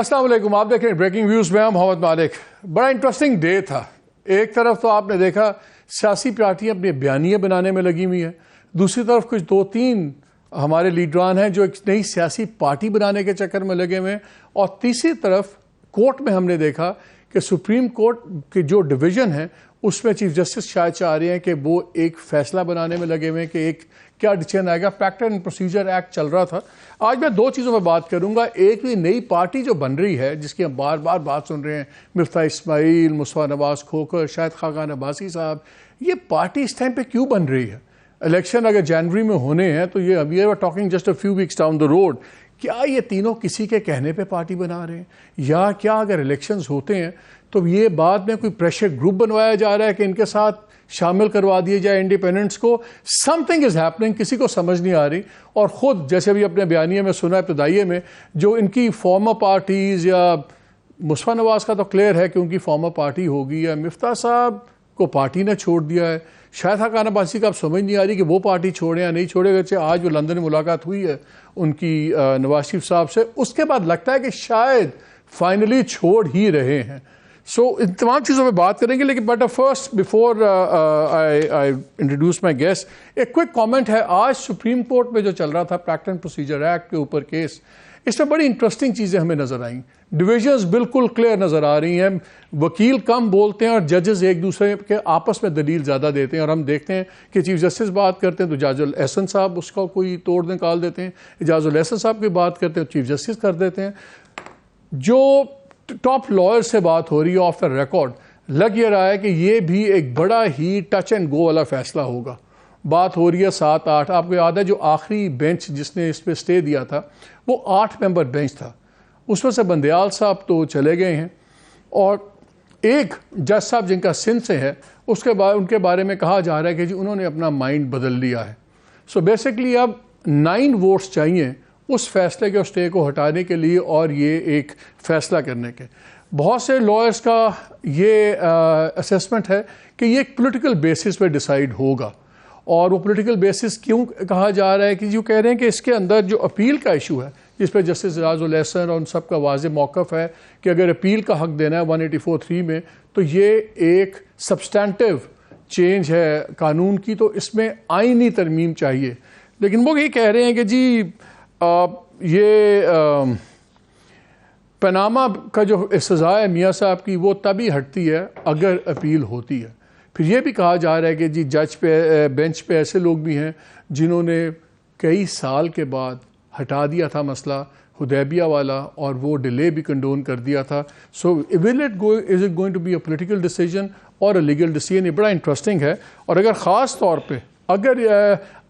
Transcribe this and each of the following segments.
السلام علیکم. آپ دیکھیں بریکنگ ویوز میں محمد مالک. بڑا انٹرسٹنگ ڈے تھا. ایک طرف تو آپ نے دیکھا سیاسی پارٹیاں اپنے بیانیے بنانے میں لگی ہوئی ہیں, دوسری طرف کچھ 2-3 ہمارے لیڈران ہیں جو ایک نئی سیاسی پارٹی بنانے کے چکر میں لگے ہوئے ہیں, اور تیسری طرف کورٹ میں ہم نے دیکھا کہ سپریم کورٹ کے جو ڈویژن ہے اس میں چیف جسٹس شاید چاہ رہے ہیں کہ وہ ایک فیصلہ بنانے میں لگے ہوئے ہیں کہ ایک کیا ڈیسیژن آئے گا. پیکٹ اینڈ پروسیجر ایکٹ چل رہا تھا. آج میں 2 چیزوں پہ بات کروں گا. ایک بھی نئی پارٹی جو بن رہی ہے جس کی ہم بار بار بات سن رہے ہیں, مفتاح اسماعیل, مصطفیٰ نواز کھوکھر, شاہد خاقان عباسی صاحب, یہ پارٹی اس ٹائم پہ کیوں بن رہی ہے؟ الیکشن اگر جنوری میں ہونے ہیں تو یہ we are talking just a few weeks down the road. کیا یہ تینوں کسی کے کہنے پہ پارٹی بنا رہے ہیں, یا کیا اگر الیکشنز ہوتے ہیں تو یہ بعد میں کوئی پریشر گروپ بنوایا جا رہا ہے کہ ان کے ساتھ شامل کروا دیے جائے انڈیپینڈنٹس کو؟ سم تھنگ از ہیپننگ, کسی کو سمجھ نہیں آ رہی. اور خود جیسے بھی اپنے بیانیے میں سنا ابتدائیے میں, جو ان کی فارمر پارٹیز, یا مصطفیٰ نواز کا تو کلیئر ہے کہ ان کی فارمر پارٹی ہوگی, یا مفتاح صاحب کو پارٹی نے چھوڑ دیا ہے, شاہد خاقان عباسی کا اب سمجھ نہیں آ رہی کہ وہ پارٹی چھوڑیں یا نہیں چھوڑے. ویسے آج وہ لندن میں ملاقات ہوئی ہے ان کی نواز شریف صاحب سے, اس کے بعد لگتا ہے کہ شاید فائنلی چھوڑ ہی رہے ہیں. سو ان تمام چیزوں پہ بات کریں گے, لیکن but first before I introduce my guest, ایک کوئک کامنٹ ہے. آج سپریم کورٹ میں جو چل رہا تھا پیکٹ اینڈ پروسیجر ایکٹ کے اوپر کیس, اس میں بڑی انٹرسٹنگ چیزیں ہمیں نظر آئیں. ڈویژنز بالکل کلیئر نظر آ رہی ہیں. وکیل کم بولتے ہیں اور ججز ایک دوسرے کے آپس میں دلیل زیادہ دیتے ہیں, اور ہم دیکھتے ہیں کہ چیف جسٹس بات کرتے ہیں تو اعجاز الاحسن صاحب اس کا کوئی توڑ نکال دیتے ہیں, اعجاز الاحسن صاحب کی بات کرتے ہیں چیف جسٹس کر دیتے ہیں. جو ٹاپ لائر سے بات ہو رہی ہے آف دا ریکارڈ, لگ یہ رہا ہے کہ یہ بھی ایک بڑا ہی ٹچ اینڈ گو والا فیصلہ ہوگا. بات ہو رہی ہے 7-8, آپ کو یاد ہے جو آخری بینچ جس نے اس پہ اسٹے دیا تھا وہ 8 ممبر بینچ تھا. اس میں سے بندیال صاحب تو چلے گئے ہیں, اور ایک جج صاحب جن کا سندھ سے ہے ان کے بارے میں کہا جا رہا ہے کہ جی انہوں نے اپنا مائنڈ بدل لیا ہے. سو بیسکلی اب 9 ووٹس چاہیے اس فیصلے کے اسٹے کو ہٹانے کے لیے اور یہ ایک فیصلہ کرنے کے. بہت سے لائرز کا یہ اسیسمنٹ ہے کہ یہ ایک پولیٹیکل بیسس پہ ڈیسائیڈ ہوگا. اور وہ پولیٹیکل بیسس کیوں کہا جا رہا ہے کہ جو کہہ رہے ہیں کہ اس کے اندر جو اپیل کا ایشو ہے جس پہ جسٹس اعجاز الاحسن اور ان سب کا واضح موقف ہے کہ اگر اپیل کا حق دینا ہے 184(3) میں, تو یہ ایک سبسٹینٹیو چینج ہے قانون کی, تو اس میں آئینی ترمیم چاہیے. لیکن وہ یہ کہہ رہے ہیں کہ جی یہ پاناما کا جو سزا ہے میاں صاحب کی وہ تبھی ہٹتی ہے اگر اپیل ہوتی ہے. پھر یہ بھی کہا جا رہا ہے کہ جی جج پہ بینچ پہ ایسے لوگ بھی ہیں جنہوں نے کئی سال کے بعد ہٹا دیا تھا مسئلہ حدیبیہ والا, اور وہ ڈیلے بھی کنڈون کر دیا تھا. So is it going to be a political decision اور اے لیگل ڈیسیجن؟ یہ بڑا انٹرسٹنگ ہے. اور اگر خاص طور پہ اگر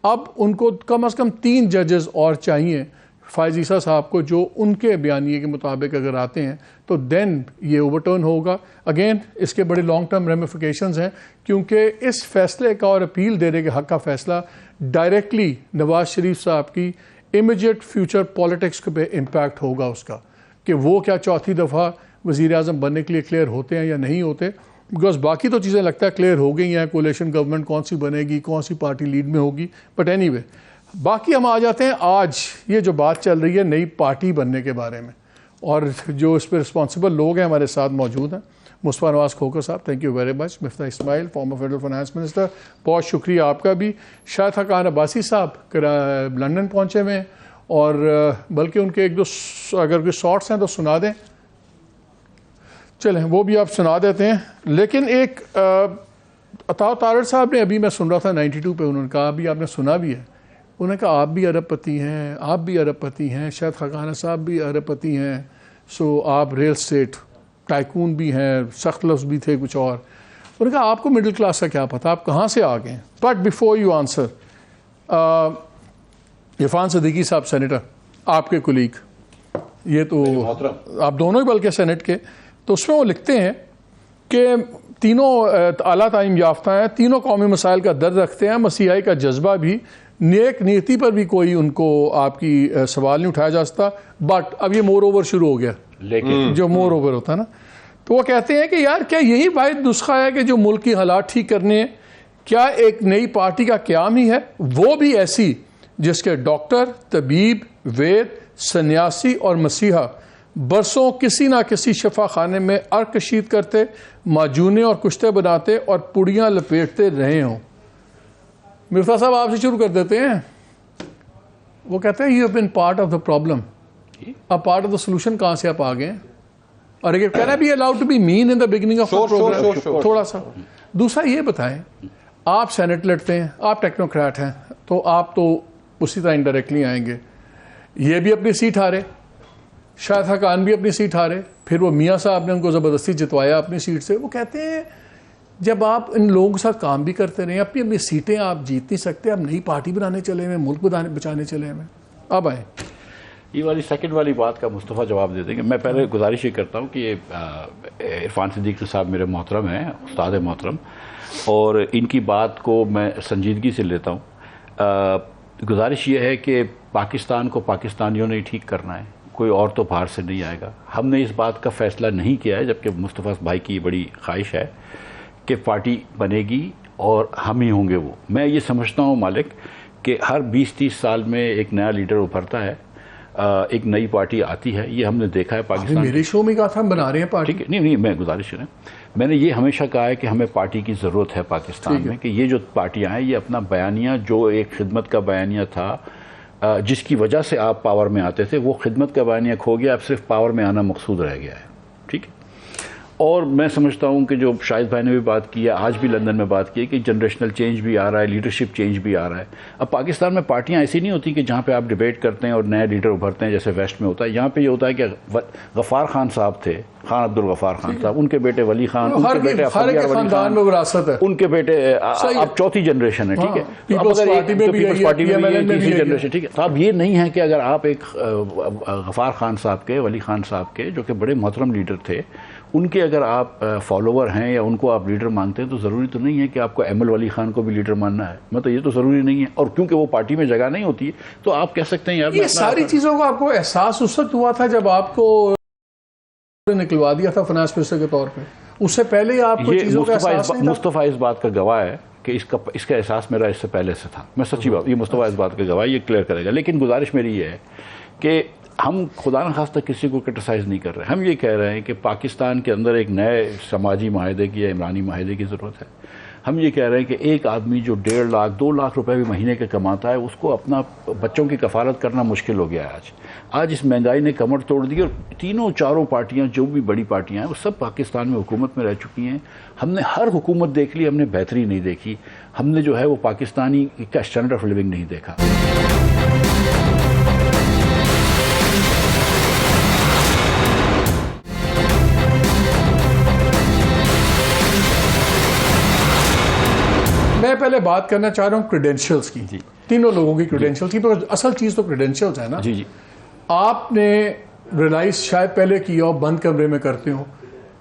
اب ان کو کم از کم 3 ججز اور چاہیے فائز عیسیٰ صاحب کو, جو ان کے بیانیے کے مطابق اگر آتے ہیں تو دین یہ اوورٹرن ہوگا. اگین اس کے بڑے لانگ ٹرم ریمیفیکیشنز ہیں, کیونکہ اس فیصلے کا اور اپیل دینے کے حق کا فیصلہ ڈائریکٹلی نواز شریف صاحب کی امیجیٹ فیوچر پالیٹکس پہ امپیکٹ ہوگا اس کا, کہ وہ کیا چوتھی دفعہ وزیر اعظم بننے کے لیے کلیئر ہوتے ہیں یا نہیں ہوتے. بیکاز باقی تو چیزیں لگتا ہے کلیئر ہو گئی ہیں, کولیشن گورنمنٹ کون سی بنے گی, کون سی پارٹی لیڈ میں ہوگی. بٹ اینی وے, باقی ہم آ جاتے ہیں آج یہ جو بات چل رہی ہے نئی پارٹی بننے کے بارے میں, اور جو اس پہ رسپانسبل لوگ ہیں ہمارے ساتھ موجود ہیں. مصطفیٰ نواز کھوکھر صاحب, thank you very much. Miftah Ismail, farmer federal finance minister, بہت شکریہ آپ کا بھی. شاہد خاقان عباسی صاحب لندن پہنچے ہوئے ہیں, اور بلکہ ان کے 1-2 اگر کوئی شارٹس ہیں تو سنا دیں. چلیں وہ بھی آپ سنا دیتے ہیں. لیکن ایک عطا طارڑ صاحب نے ابھی میں سن رہا تھا 92 پہ, انہوں نے کہا, ابھی آپ نے سنا بھی ہے, انہوں نے کہا آپ بھی ارب پتی ہیں, آپ بھی ارب پتی ہیں, شاید خاقان صاحب بھی ارب پتی ہیں, سو آپ ریل اسٹیٹ ٹائکون بھی ہیں, سخت لفظ بھی تھے کچھ اور. انہوں نے کہا آپ کو مڈل کلاس کا کیا پتہ, آپ کہاں سے آ گئے. But before you answer, Irfan Siddiqui صاحب سینیٹر, آپ کے کولیگ, یہ تو آپ دونوں ہی بلکہ سینٹ کے, تو اس میں وہ لکھتے ہیں کہ تینوں اعلیٰ تعلیم یافتہ ہیں, تینوں قومی مسائل کا درد رکھتے ہیں, مسیحائی کا جذبہ بھی, نیک نیتی پر بھی کوئی ان کو آپ کی سوال نہیں اٹھایا جا سکتا. بٹ اب یہ مور اوور شروع ہو گیا, لیکن جو مور اوور ہوتا ہے نا, تو وہ کہتے ہیں کہ یار کیا یہی واحد نسخہ ہے کہ جو ملک کی حالات ٹھیک کرنے ہیں؟ کیا ایک نئی پارٹی کا قیام ہی ہے, وہ بھی ایسی جس کے ڈاکٹر, طبیب, وید, سنیاسی اور مسیحا برسوں کسی نہ کسی شفا خانے میں عرق کشید کرتے، معجونے اور کشتے بناتے اور پڑیاں لپیٹتے رہے ہوں. مفتاح صاحب آپ سے شروع کر دیتے ہیں. وہ کہتے ہیں you have been part of the problem. اب پارٹ آف دا سولوشن کہاں سے آپ آ گئے ہیں؟ اور اگر کہنا بھی allowed to be mean in the beginning of the programme تھوڑا سا. دوسرا یہ بتائیں، آپ سینٹ لڑتے ہیں، آپ ٹیکنوکریٹ ہیں، تو آپ تو اسی طرح انڈائریکٹلی آئیں گے. یہ بھی اپنی سیٹ ہارے، شاہد حقان بھی اپنی سیٹ ہارے، پھر وہ میاں صاحب نے ان کو زبردستی جتوایا اپنی سیٹ سے. وہ کہتے ہیں جب آپ ان لوگوں کے ساتھ کام بھی کرتے رہے، اپنی اپنی سیٹیں آپ جیت نہیں سکتے، آپ نئی پارٹی بنانے چلے ہوئے، ملک بچانے چلے ہوئے. اب آئیں. یہ والی سیکنڈ والی بات کا مصطفیٰ جواب دے دیں گے. میں پہلے گزارش یہ کرتا ہوں کہ عرفان صدیقی صاحب میرے محترم ہیں، استاد محترم، اور ان کی بات کو میں سنجیدگی سے لیتا ہوں. گزارش یہ ہے کہ پاکستان کو پاکستانیوں نے ٹھیک کرنا ہے، کوئی اور تو باہر سے نہیں آئے گا. ہم نے اس بات کا فیصلہ نہیں کیا ہے، جبکہ مصطفیٰ بھائی کی بڑی خواہش ہے کہ پارٹی بنے گی اور ہم ہی ہوں گے. وہ میں یہ سمجھتا ہوں مالک کہ ہر 20-30 سال میں ایک نیا لیڈر ابھرتا ہے، ایک نئی پارٹی آتی ہے. یہ ہم نے دیکھا ہے پاکستان. میرے شو میں کہا تھا ہم بنا رہے ہیں پارٹی. ٹھیک ہے، نہیں میں گزارش ہے، میں نے یہ ہمیشہ کہا ہے کہ ہمیں پارٹی کی ضرورت ہے پاکستان میں، کہ یہ جو پارٹیاں ہیں یہ اپنا بیانیہ، جو ایک خدمت کا بیانیہ تھا جس کی وجہ سے آپ پاور میں آتے تھے، وہ خدمت کا بیانیہ کھو گیا، اب صرف پاور میں آنا مقصود رہ گیا ہے. ٹھیک ہے. اور میں سمجھتا ہوں کہ جو شاہد بھائی نے بھی بات کی ہے، آج بھی لندن میں بات کی ہے، کہ جنریشنل چینج بھی آ رہا ہے، لیڈرشپ چینج بھی آ رہا ہے. اب پاکستان میں پارٹیاں ایسی نہیں ہوتی کہ جہاں پہ آپ ڈیبیٹ کرتے ہیں اور نئے لیڈر ابھرتے ہیں جیسے ویسٹ میں ہوتا ہے. یہاں پہ یہ ہوتا ہے کہ غفار خان صاحب تھے، خان عبد الغفار خان صاحب، ان کے بیٹے ولی خان، ان کے بیٹے خاندان میں وراثت ہے، ان کے بیٹے اب چوتھی جنریشن ہے. ٹھیک ہے. پیپلز پارٹی میں بھی تیسری جنریشن. ٹھیک ہے. تو اب یہ نہیں ہے کہ اگر آپ ایک غفار خان صاحب کے، ولی خان صاحب کے، جو کہ بڑے محترم لیڈر تھے، ان کے اگر آپ فالوور ہیں یا ان کو آپ لیڈر مانتے ہیں، تو ضروری تو نہیں ہے کہ آپ کو ایم ایل ولی خان کو بھی لیڈر ماننا ہے. مطلب یہ تو ضروری نہیں ہے. اور کیونکہ وہ پارٹی میں جگہ نہیں ہوتی ہے تو آپ کہہ سکتے ہیں یار یہ ساری چیزوں کا آپ کو احساس اس وقت ہوا تھا جب آپ کو نکلوا دیا تھا فنانس منسٹر کے طور پہ. اس سے پہلے آپ کو چیزوں کا احساس نہیں تھا؟ مصطفیٰ اس بات کا گواہ ہے کہ اس کا احساس میرا اس سے پہلے سے تھا. میں سچی بات، یہ مصطفیٰ اس بات کا گواہ، یہ کلیئر کرے گا. لیکن گزارش میری یہ ہے کہ ہم خدا نخواستہ کسی کو کرٹیسائز نہیں کر رہے. ہم یہ کہہ رہے ہیں کہ پاکستان کے اندر ایک نئے سماجی معاہدے کی یا عمرانی معاہدے کی ضرورت ہے. ہم یہ کہہ رہے ہیں کہ ایک آدمی جو 1.5 لاکھ 2 لاکھ روپے بھی مہینے کے کماتا ہے، اس کو اپنا بچوں کی کفالت کرنا مشکل ہو گیا ہے. آج اس مہنگائی نے کمر توڑ دی، اور تینوں چاروں پارٹیاں جو بھی بڑی پارٹیاں ہیں وہ سب پاکستان میں حکومت میں رہ چکی ہیں. ہم نے ہر حکومت دیکھ لی، ہم نے بہتری نہیں دیکھی. ہم نے جو ہے وہ پاکستانی کا اسٹینڈرڈ آف لیونگ نہیں دیکھا. میں پہلے بات کرنا چاہ رہا ہوں کریڈینشلز کی. تینوں لوگوں کی کریڈینشلز کی، پر اصل چیز تو کریڈینشلز ہے نا. جی آپ نے ریلائز شاید پہلے کیا ہو، بند کمرے میں کرتے ہو.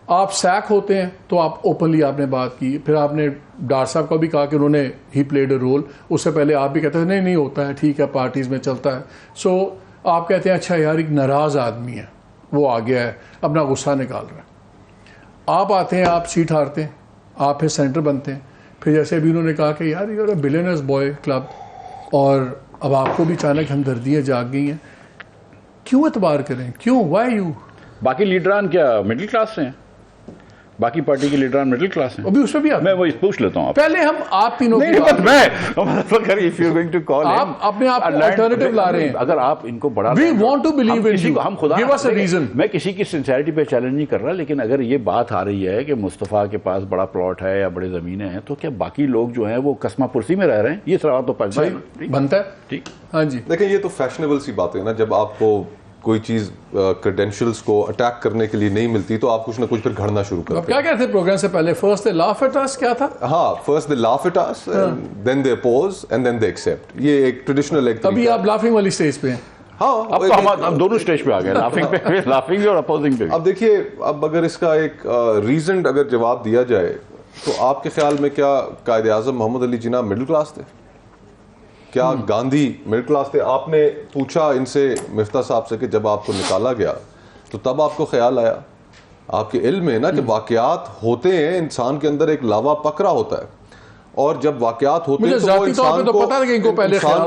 آپ سیک ہوتے ہیں تو آپ اوپنلی آپ نے بات کی، پھر آپ نے ڈار صاحب کا بھی کہا کہ انہوں نے ہی پلیڈ اے رول. اس سے پہلے آپ بھی کہتے تھے نہیں ہوتا ہے، ٹھیک ہے پارٹیز میں چلتا ہے. سو آپ کہتے ہیں اچھا یار ایک ناراض آدمی ہے، وہ آ گیا ہے، اپنا غصہ نکال رہا ہے. آپ آتے ہیں، آپ سیٹ ہارتے ہیں، آپ پھر سینٹر بنتے ہیں. پھر جیسے ابھی انہوں نے کہا کہ یار you are a billionaires boy club, اور اب آپ کو بھی اچانک ہمدردیاں جاگ گئی ہیں. کیوں اعتبار کریں؟ کیوں؟ Why you? باقی لیڈران کیا مڈل کلاس سے ہیں؟ باقی پارٹی کے لیڈران مڈل کلاس ہیں. ابھی اس میں بھی میں وہی پوچھ لیتا ہوں. پہلے ہم آپ تینوں اپنے آپ الٹرنیٹیو لا رہے ہیں. اگر آپ ان کو بڑا We want to believe in you. ہم خدا Give us a reason. میں کسی کی سنسیئرٹی پہ چیلنج نہیں کر رہا، لیکن اگر یہ بات آ رہی ہے کہ مصطفیٰ کے پاس بڑا پلاٹ ہے یا بڑے زمینیں ہیں، تو کیا باقی لوگ جو ہیں وہ قسمہ پرسی میں رہ رہے ہیں؟ یہ سوال تو بنتا ہے. ٹھیک. ہاں جی دیکھیں، یہ تو فیشنیبل سی بات ہے نا. جب آپ کو کوئی چیز کریڈینشلز کو اٹیک کرنے کے لیے نہیں ملتی تو آپ کچھ نہ کچھ پھر گھڑنا شروع کرتے ہیں. کیا کہتے ہیں پروگرام سے پہلے؟ First they laugh at us, کیا تھا؟ ہاں، first they laugh at us, then they oppose and then they accept. یہ ایک ٹریڈیشنل ایک. ابھی آپ لافنگ والی سٹیج پہ ہیں. ہاں، اب تو ہم دونوں سٹیج پہ آ گئے، لافنگ پہ، لافنگ بھی اور اپوزنگ پہ. اب دیکھیے، اب اگر اس کا ایک ریزنڈ اگر جواب دیا جائے تو آپ کے خیال میں کیا قائد اعظم محمد علی جناح مڈل کلاس تھے؟ کیا گاندھی مڈل کلاس تھے؟ آپ نے پوچھا ان سے، مفتاح صاحب سے، کہ جب آپ کو نکالا گیا تو تب آپ کو خیال آیا؟ آپ کے علم ہے نا کہ واقعات ہوتے ہیں، انسان کے اندر ایک لاوا پکڑا ہوتا ہے، اور جب واقعات ہوتے ہیں تو وہ انسان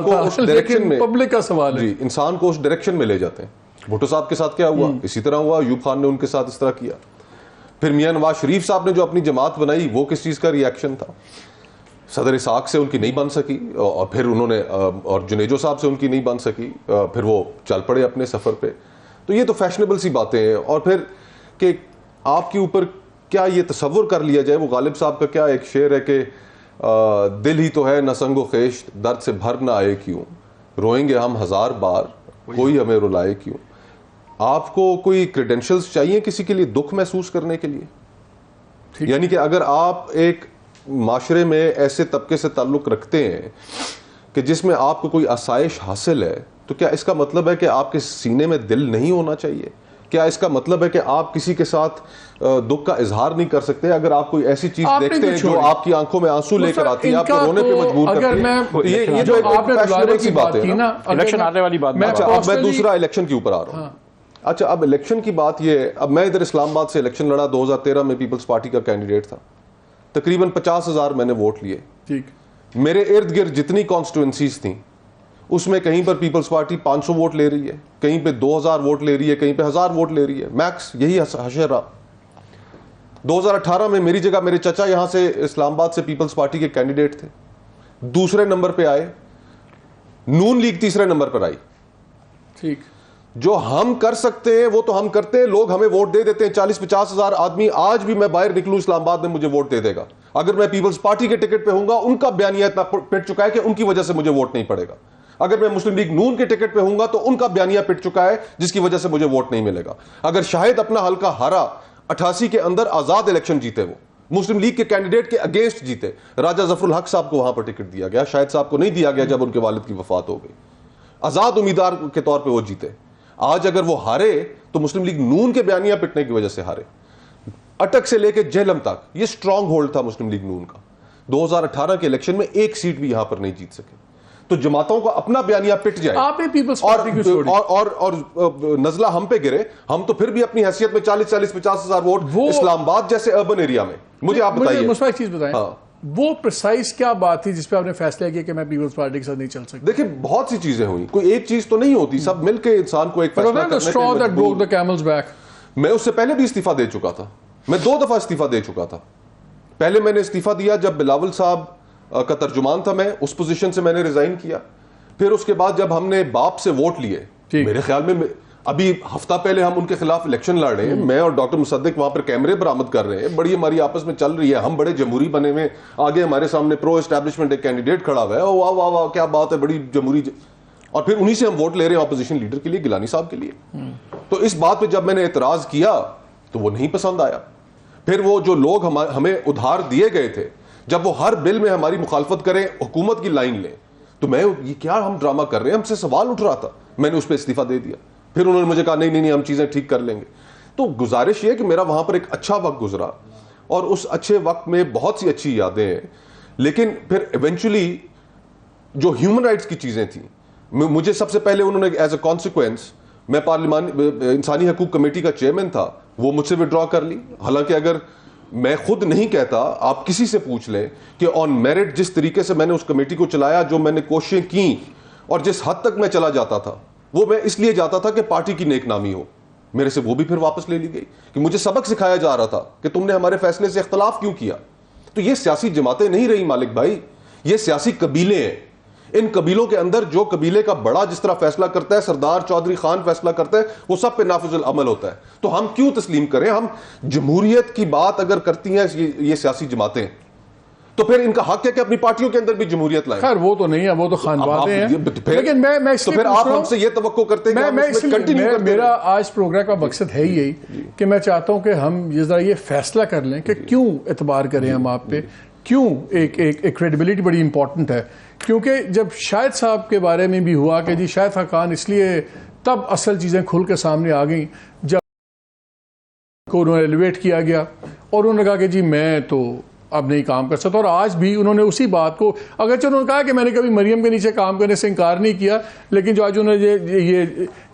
کو اس ڈائریکشن میں، پبلک کا سوال ہے جی، انسان کو اس ڈائریکشن میں لے جاتے ہیں. بھٹو صاحب کے ساتھ کیا ہوا؟ اسی طرح ہوا. ایوب خان نے ان کے ساتھ اس طرح کیا. پھر میاں نواز شریف صاحب نے جو اپنی جماعت بنائی وہ کس چیز کا ری ایکشن تھا؟ صدر اسحاق سے ان کی نہیں بن سکی, اور پھر انہوں نے اور جنیجو صاحب سے ان کی نہیں بن سکی, پھر وہ چل پڑے اپنے سفر پہ. تو یہ تو فیشنیبل سی باتیں ہیں. اور پھر کہ آپ کے اوپر کیا یہ تصور کر لیا جائے, وہ غالب صاحب کا کیا ایک شعر ہے کہ دل ہی تو ہے نہ سنگ و خیش, درد سے بھر نہ آئے کیوں, روئیں گے ہم ہزار بار, کوئی ہمیں رلائے کیوں. آپ کو کوئی کریڈینشلز چاہیے کسی کے لیے دکھ محسوس کرنے کے لیے؟ یعنی کہ اگر آپ ایک معاشرے میں ایسے طبقے سے تعلق رکھتے ہیں کہ جس میں آپ کو کوئی آسائش حاصل ہے, تو کیا اس کا مطلب ہے کہ آپ کے سینے میں دل نہیں ہونا چاہیے؟ کیا اس کا مطلب ہے کہ آپ کسی کے ساتھ دکھ کا اظہار نہیں کر سکتے؟ اگر آپ کوئی ایسی چیز دیکھتے ہیں جو آپ کی آنکھوں میں آنسو لے کر آتی ہے, آپ کو رونے پہ مجبور کرتی ہے, یہ جو ایک کی بات ہے نا, الیکشن آنے والی بات. میں دوسرا الیکشن کے اوپر آ رہا ہوں. اچھا, اب الیکشن کی بات یہ ہے, اب میں ادھر اسلام آباد سے الیکشن لڑا, 2013 میں پیپلز پارٹی کا کینڈیڈیٹ تھا, تقریباً 50,000 میں نے ووٹ لیے. میرے ارد گرد جتنی کانسٹیٹوئنسیز تھیں اس میں کہیں پر پیپلز پارٹی 500 ووٹ لے رہی ہے, کہیں پہ 2000 ووٹ لے رہی ہے, کہیں پہ 1000 ووٹ لے رہی ہے, میکس یہی حشر رہا. 2018 میں میری جگہ میرے چچا یہاں سے اسلام آباد سے پیپلز پارٹی کے کینڈیڈیٹ تھے, دوسرے نمبر پہ آئے, نون لیگ تیسرے نمبر پر آئی. ٹھیک, جو ہم کر سکتے ہیں وہ تو ہم کرتے ہیں, لوگ ہمیں ووٹ دے دیتے ہیں. 40-50 ہزار آدمی آج بھی میں باہر نکلوں اسلام آباد میں مجھے ووٹ دے دے گا. اگر میں پیپلز پارٹی کے ٹکٹ پہ ہوں گا, ان کا بیانیہ اتنا پٹ چکا ہے کہ ان کی وجہ سے مجھے ووٹ نہیں پڑے گا. اگر میں مسلم لیگ نون کے ٹکٹ پہ ہوں گا تو ان کا بیانیہ پٹ چکا ہے جس کی وجہ سے مجھے ووٹ نہیں ملے گا. اگر شاہد اپنا حلقہ ہارا, 88 کے اندر آزاد الیکشن جیتے, وہ مسلم لیگ کے کینڈیڈیٹ کے اگینسٹ جیتے, راجہ ظفر الحق صاحب کو وہاں پر ٹکٹ دیا گیا, شاہد صاحب کو نہیں دیا گیا جب ان کے والد کی وفات ہو گئی. آزاد امیدوار کے طور پہ وہ جیتے. آج اگر وہ ہارے تو مسلم لیگ نون کے بیانیہ پٹنے کی وجہ سے ہارے. اٹک سے لے کے جہلم تک یہ سٹرانگ ہولڈ تھا مسلم لیگ نون کا. 2018 کے الیکشن میں ایک سیٹ بھی یہاں پر نہیں جیت سکے. تو جماعتوں کا اپنا بیانیہ پٹ جائے اور نزلہ ہم پہ گرے, ہم تو پھر بھی اپنی حیثیت میں 40-50 ہزار ووٹ اسلام آباد جیسے اربن ایریا میں. مجھے آپ بتائیے ایک چیز بتائیں, وہ پرسائز کیا بات تھی جس پہ آپ نے فیصلہ کیا کہ میں پیپلز پارٹی کے ساتھ نہیں چل سکتا؟ دیکھیں بہت سی چیزیں ہوئی, کوئی ایک چیز تو نہیں ہوتی, سب مل کے انسان کو ایک فیصلہ کرنے کے. میں اس سے پہلے بھی استعفیٰ دے چکا تھا, میں 2 دفعہ استعفیٰ دے چکا تھا. پہلے میں نے استعفیٰ دیا جب بلاول صاحب کا ترجمان تھا, میں اس پوزیشن سے میں نے ریزائن کیا. پھر اس کے بعد جب ہم نے باپ سے ووٹ لیے, میرے خیال میں ابھی ہفتہ پہلے ہم ان کے خلاف الیکشن لڑ رہے ہیں, میں اور ڈاکٹر مصدق وہاں پر کیمرے برآمد کر رہے ہیں, بڑی ہماری آپس میں چل رہی ہے, ہم بڑے جمہوری بنے ہوئے, آگے ہمارے سامنے پرو اسٹیبلشمنٹ ایک کینڈیڈیٹ کھڑا ہوا ہے, واہ واہ واہ کیا بات ہے, بڑی جمہوری. اور پھر انہی سے ہم ووٹ لے رہے ہیں اپوزیشن لیڈر کے لیے, گیلانی صاحب کے لیے. تو اس بات پہ جب میں نے اعتراض کیا تو وہ نہیں پسند آیا. پھر وہ جو لوگ ہمیں ادھار دیے گئے تھے, جب وہ ہر بل میں ہماری مخالفت کریں, حکومت کی لائن لیں, تو میں یہ کیا ہم ڈرامہ کر رہے ہیں, ہم سے سوال اٹھ رہا تھا. میں نے اس پہ استعفیٰ دے دیا. پھر انہوں نے مجھے کہا نہیں ہم چیزیں ٹھیک کر لیں گے. تو گزارش یہ کہ میرا وہاں پر ایک اچھا وقت گزرا, اور اس اچھے وقت میں بہت سی اچھی یادیں ہیں. لیکن پھر ایونچولی جو ہیومن رائٹس کی چیزیں تھیں, مجھے سب سے پہلے انہوں نے ایز اے کانسیکوینس, میں پارلیمان انسانی حقوق کمیٹی کا چیئرمین تھا, وہ مجھ سے وڈرا کر لی. حالانکہ اگر میں خود نہیں کہتا, آپ کسی سے پوچھ لیں کہ آن میرٹ جس طریقے سے میں نے اس کمیٹی کو چلایا, جو میں نے کوششیں کی, اور جس حد تک میں چلا جاتا تھا, وہ میں اس لیے جاتا تھا کہ پارٹی کی نیک نامی ہو. میرے سے وہ بھی پھر واپس لے لی گئی کہ مجھے سبق سکھایا جا رہا تھا کہ تم نے ہمارے فیصلے سے اختلاف کیوں کیا. تو یہ سیاسی جماعتیں نہیں رہی مالک بھائی, یہ سیاسی قبیلے ہیں. ان قبیلوں کے اندر جو قبیلے کا بڑا جس طرح فیصلہ کرتا ہے, سردار چودھری خان فیصلہ کرتا ہے, وہ سب پہ نافذ العمل ہوتا ہے. تو ہم کیوں تسلیم کریں؟ ہم جمہوریت کی بات اگر کرتی ہیں یہ سیاسی جماعتیں, تو پھر ان کا حق ہے کہ اپنی پارٹیوں کے اندر بھی جمہوریت لائیں. خیر وہ تو نہیں ہے, وہ تو خانوادے ہیں. لیکن میں تو پھر آپ ہم سے یہ توقع کرتے ہیں, میرا آج پروگرام کا مقصد ہے یہی کہ میں چاہتا ہوں کہ ہم یہ ذرا یہ فیصلہ کر لیں کہ کیوں اعتبار کریں ہم آپ پہ, کیوں ایک کریڈیبلٹی بڑی امپورٹنٹ ہے. کیونکہ جب شاہد صاحب کے بارے میں بھی ہوا کہ جی شاہد خاقان اس لیے, تب اصل چیزیں کھل کے سامنے آ گئیں جب کو انہوں نے ایلیویٹ کیا گیا, اور انہوں نے کہا کہ جی میں تو اب نہیں کام کر سکتا. اور آج بھی انہوں نے اسی بات کو, اگرچہ انہوں نے کہا کہ میں نے کبھی مریم کے نیچے کام کرنے سے انکار نہیں کیا, لیکن جو آج انہوں نے یہ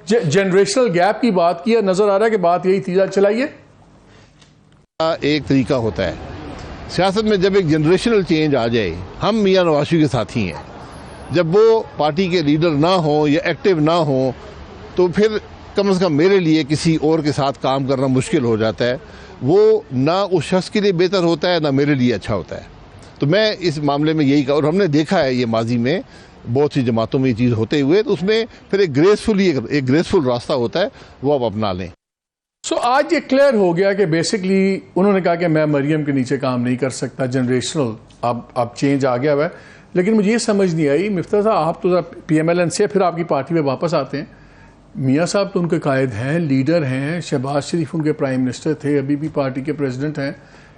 جنریشنل گیپ کی بات کی, نظر آ رہا ہے کہ بات یہی تھی. چلائیے. ایک طریقہ ہوتا ہے سیاست میں, جب ایک جنریشنل چینج آ جائے, ہم میاں نواز شریف کے ساتھی ہیں, جب وہ پارٹی کے لیڈر نہ ہوں یا ایکٹیو نہ ہوں تو پھر کم از کم میرے لیے کسی اور کے ساتھ کام کرنا مشکل ہو جاتا ہے، وہ نہ اس شخص کے لیے بہتر ہوتا ہے نہ میرے لیے اچھا ہوتا ہے. تو میں اس معاملے میں یہی کہا، اور ہم نے دیکھا ہے یہ ماضی میں بہت سی جماعتوں میں یہ چیز ہوتے ہوئے، تو اس میں پھر ایک گریسفل راستہ ہوتا ہے، وہ آپ اپنا لیں. سو آج یہ کلیئر ہو گیا کہ بیسکلی انہوں نے کہا کہ میں مریم کے نیچے کام نہیں کر سکتا، جنریشنل اب چینج آ گیا ہوا ہے. لیکن مجھے یہ سمجھ نہیں آئی مفتاح صاحب، آپ تو پی ایم ایل این سے پھر آپ کی پارٹی میں واپس آتے ہیں، میاں صاحب تو ان کے قائد ہیں، لیڈر ہیں، شہباز شریف ان کے پرائم منسٹر تھے، ابھی بھی پارٹی کے پریزیڈنٹ ہیں،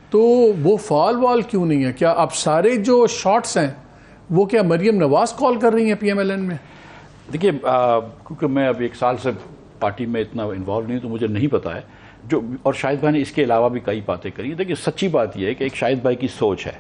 تو وہ فال وال کیوں نہیں ہے؟ کیا اب سارے جو شارٹس ہیں وہ کیا مریم نواز کال کر رہی ہیں پی ایم ایل این میں؟ دیکھیے کیونکہ میں اب 1 سال سے پارٹی میں اتنا انوالو نہیں ہوں تو مجھے نہیں پتا ہے اور شاہد بھائی نے اس کے علاوہ بھی کئی باتیں کری. دیکھیے سچی بات یہ ہے کہ ایک شاہد بھائی کی سوچ ہے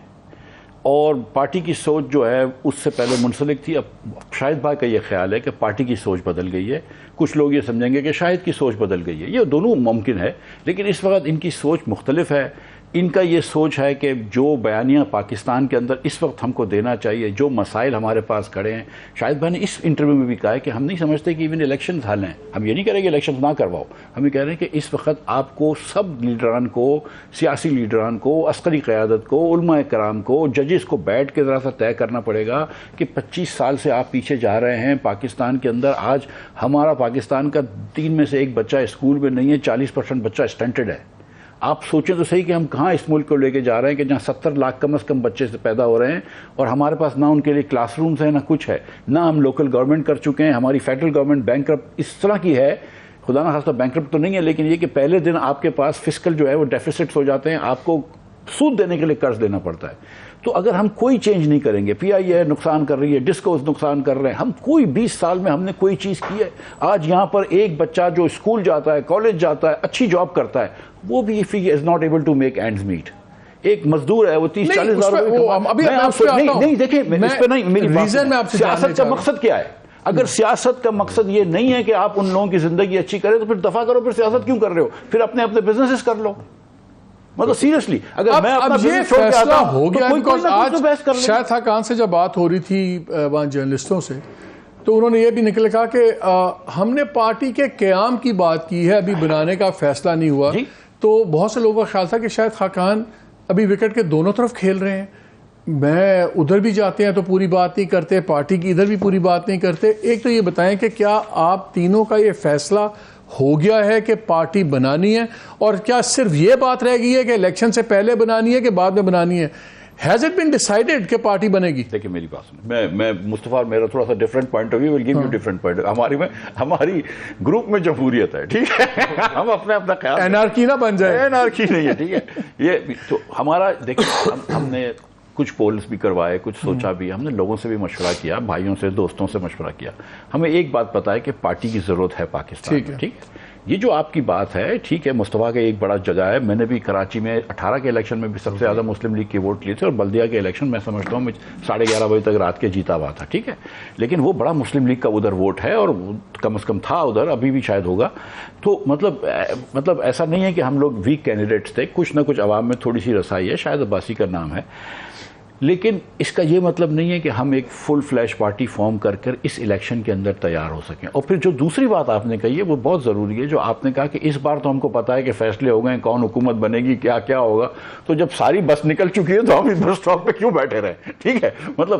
اور پارٹی کی سوچ جو ہے اس سے پہلے منسلک تھی. اب شاہد بھائی کا یہ خیال ہے کہ پارٹی کی سوچ بدل گئی ہے، کچھ لوگ یہ سمجھیں گے کہ شاہد کی سوچ بدل گئی ہے. یہ دونوں ممکن ہے، لیکن اس وقت ان کی سوچ مختلف ہے. ان کا یہ سوچ ہے کہ جو بیانیہ پاکستان کے اندر اس وقت ہم کو دینا چاہیے، جو مسائل ہمارے پاس کھڑے ہیں، شاہد بھائی نے اس انٹرویو میں بھی کہا ہے کہ ہم نہیں سمجھتے کہ ایون الیکشنز حل ہیں. ہم یہ نہیں کہہ رہے کہ الیکشنز نہ کرواؤ، ہم یہ کہہ رہے ہیں کہ اس وقت آپ کو سب لیڈران کو، سیاسی لیڈران کو، عسکری قیادت کو، علماء کرام کو، ججز کو بیٹھ کے ذرا سا طے کرنا پڑے گا کہ 25 سال سے آپ پیچھے جا رہے ہیں پاکستان کے اندر. آج ہمارا پاکستان کا 3 میں سے 1 بچہ اسکول میں نہیں ہے، 40% بچہ اسٹنٹڈ ہے. آپ سوچیں تو صحیح کہ ہم کہاں اس ملک کو لے کے جا رہے ہیں کہ جہاں 70 لاکھ کم از کم بچے سے پیدا ہو رہے ہیں اور ہمارے پاس نہ ان کے لیے کلاس رومز ہیں نہ کچھ ہے، نہ ہم لوکل گورنمنٹ کر چکے ہیں، ہماری فیڈرل گورنمنٹ بینکرپٹ اس طرح کی ہے، خدا نہ خواستہ بینکرپٹ تو نہیں ہے لیکن یہ کہ پہلے دن آپ کے پاس فسکل جو ہے وہ ڈیفیسٹس ہو جاتے ہیں، آپ کو سود دینے کے لیے قرض دینا پڑتا ہے. تو اگر ہم کوئی چینج نہیں کریں گے، پی آئی اے نقصان کر رہی ہے، ڈسکوز نقصان کر رہے ہیں، ہم کوئی 20 سال میں ہم نے کوئی چیز کی ہے؟ آج یہاں پر ایک بچہ جو اسکول جاتا ہے، کالج جاتا ہے، اچھی جاب کرتا ہے، وہ بھی if he is not able to make ends meet. ایک مزدور ہے وہ 30-40 ہزار نہیں دیکھیں اس پہ نہیں، میری سیاست کا مقصد کیا ہے؟ اگر سیاست کا مقصد یہ نہیں ہے کہ آپ ان لوگوں کی زندگی اچھی کریں تو پھر دفع کرو، پھر سیاست کیوں کر رہے ہو؟ پھر اپنے بزنسز کر لو. مطلب سیریسلی اگر میں اپنا یہ فیصلہ ہو گیا بیکاز آج شاہد خاقان سے جب بات ہو رہی تھی وہاں جرنلسٹوں سے تو انہوں نے یہ بھی نکل کہا کہ ہم نے پارٹی کے قیام کی بات کی ہے، ابھی بنانے کا فیصلہ نہیں ہوا. تو بہت سے لوگوں کا خیال تھا کہ شاید خاقان ابھی وکٹ کے دونوں طرف کھیل رہے ہیں، میں ادھر بھی جاتے ہیں تو پوری بات نہیں کرتے، پارٹی کی ادھر بھی پوری بات نہیں کرتے. ایک تو یہ بتائیں کہ کیا آپ تینوں کا یہ فیصلہ ہو گیا ہے کہ پارٹی بنانی ہے، اور کیا صرف یہ بات رہ گئی ہے کہ الیکشن سے پہلے بنانی ہے کہ بعد میں بنانی ہے؟ Has it been decided کہ پارٹی بنے گی؟ دیکھیں میری بات سنیں، میں مصطفیٰ میرا تھوڑا سا different point of view will give you different point. ہماری گروپ میں جمہوریت ہے، ٹھیک ہے، ہم اپنا خیال، انارکی نہ بن جائے. انارکی نہیں ہے، ٹھیک ہے. یہ تو ہمارا دیکھیں ہم نے کچھ پولز بھی کروائے، کچھ سوچا بھی، ہم نے لوگوں سے بھی مشورہ کیا، بھائیوں سے، دوستوں سے مشورہ کیا. ہمیں ایک بات پتہ ہے کہ پارٹی کی ضرورت ہے پاکستان میں، ٹھیک ہے. یہ جو آپ کی بات ہے ٹھیک ہے، مصطفیٰ کا ایک بڑا جگہ ہے. میں نے بھی کراچی میں 18 کے الیکشن میں بھی سب سے زیادہ مسلم لیگ کے ووٹ لیے تھے اور بلدیہ کے الیکشن میں سمجھتا ہوں 11:30 بجے تک رات کے جیتا ہوا تھا، ٹھیک ہے. لیکن وہ بڑا مسلم لیگ کا ادھر ووٹ ہے اور کم از کم تھا ادھر، ابھی بھی شاید ہوگا. تو مطلب ایسا نہیں ہے کہ ہم لوگ ویک کینڈیڈیٹس تھے، کچھ نہ کچھ عوام میں تھوڑی سی رسائی ہے، شاید عباسی کا نام ہے. لیکن اس کا یہ مطلب نہیں ہے کہ ہم ایک فل فلیش پارٹی فارم کر اس الیکشن کے اندر تیار ہو سکیں. اور پھر جو دوسری بات آپ نے کہی ہے وہ بہت ضروری ہے، جو آپ نے کہا کہ اس بار تو ہم کو پتا ہے کہ فیصلے ہو گئے، کون حکومت بنے گی، کیا کیا ہوگا. تو جب ساری بس نکل چکی ہے تو ہم اس بس اسٹاپ پہ کیوں بیٹھے رہے، ٹھیک ہے. مطلب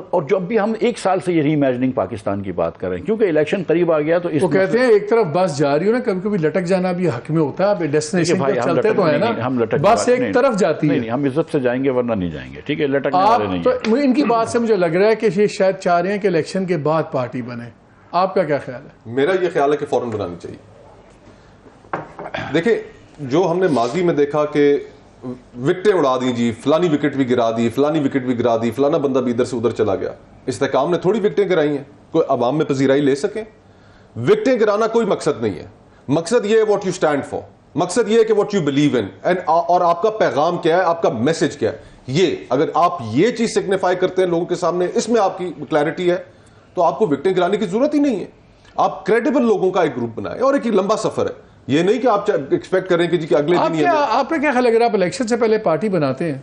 اور جب بھی ہم 1 سال سے یہ ری امیجننگ پاکستان کی بات کر رہے ہیں کیونکہ الیکشن قریب آ گیا تو اس وہ کہتے ہیں ایک طرف بس جا رہی ہو نا، کبھی کبھی لٹک جانا بھی حق میں ہوتا ہے، ڈیسٹینیشن پہ چلتے تو ہے نا، بس ایک طرف جاتی ہے. ہم عزت سے جائیں گے ورنہ نہیں جائیں گے، ٹھیک ہے. تو ان کی بات سے مجھے لگ رہا ہے کہ یہ شاید چاہ رہے ہیں کہ الیکشن کے بعد پارٹی بنے. آپ کا کیا خیال ہے؟ میرا یہ خیال ہے کہ فوراً بنانی چاہیے. دیکھیں جو ہم نے ماضی میں دیکھا کہ وکٹیں اڑا دی، جی فلانی وکٹ بھی گرا دی، فلانی وکٹ بھی گرا دی، فلانا بندہ بھی ادھر سے ادھر چلا گیا. استحکام نے تھوڑی وکٹیں گرائی ہیں، کوئی عوام میں پذیرائی لے سکیں. وکٹیں گرانا کوئی مقصد نہیں ہے. مقصد یہ ہے واٹ یو اسٹینڈ فار، مقصد یہ ہے کہ واٹ یو بلیو ان، اور آپ کا پیغام کیا ہے، آپ کا میسج کیا ہے. یہ اگر آپ یہ چیز سگنیفائی کرتے ہیں لوگوں کے سامنے، اس میں آپ کی کلیئرٹی ہے، تو آپ کو وکٹیں گرانے کی ضرورت ہی نہیں ہے. آپ کریڈیبل لوگوں کا ایک گروپ بنائیں، اور ایک لمبا سفر ہے. یہ نہیں کہ آپ ایکسپیکٹ کریں کہ جی کہ اگلے دن آپ کا کیا خیال ہے اگر آپ الیکشن سے پہلے پارٹی بناتے ہیں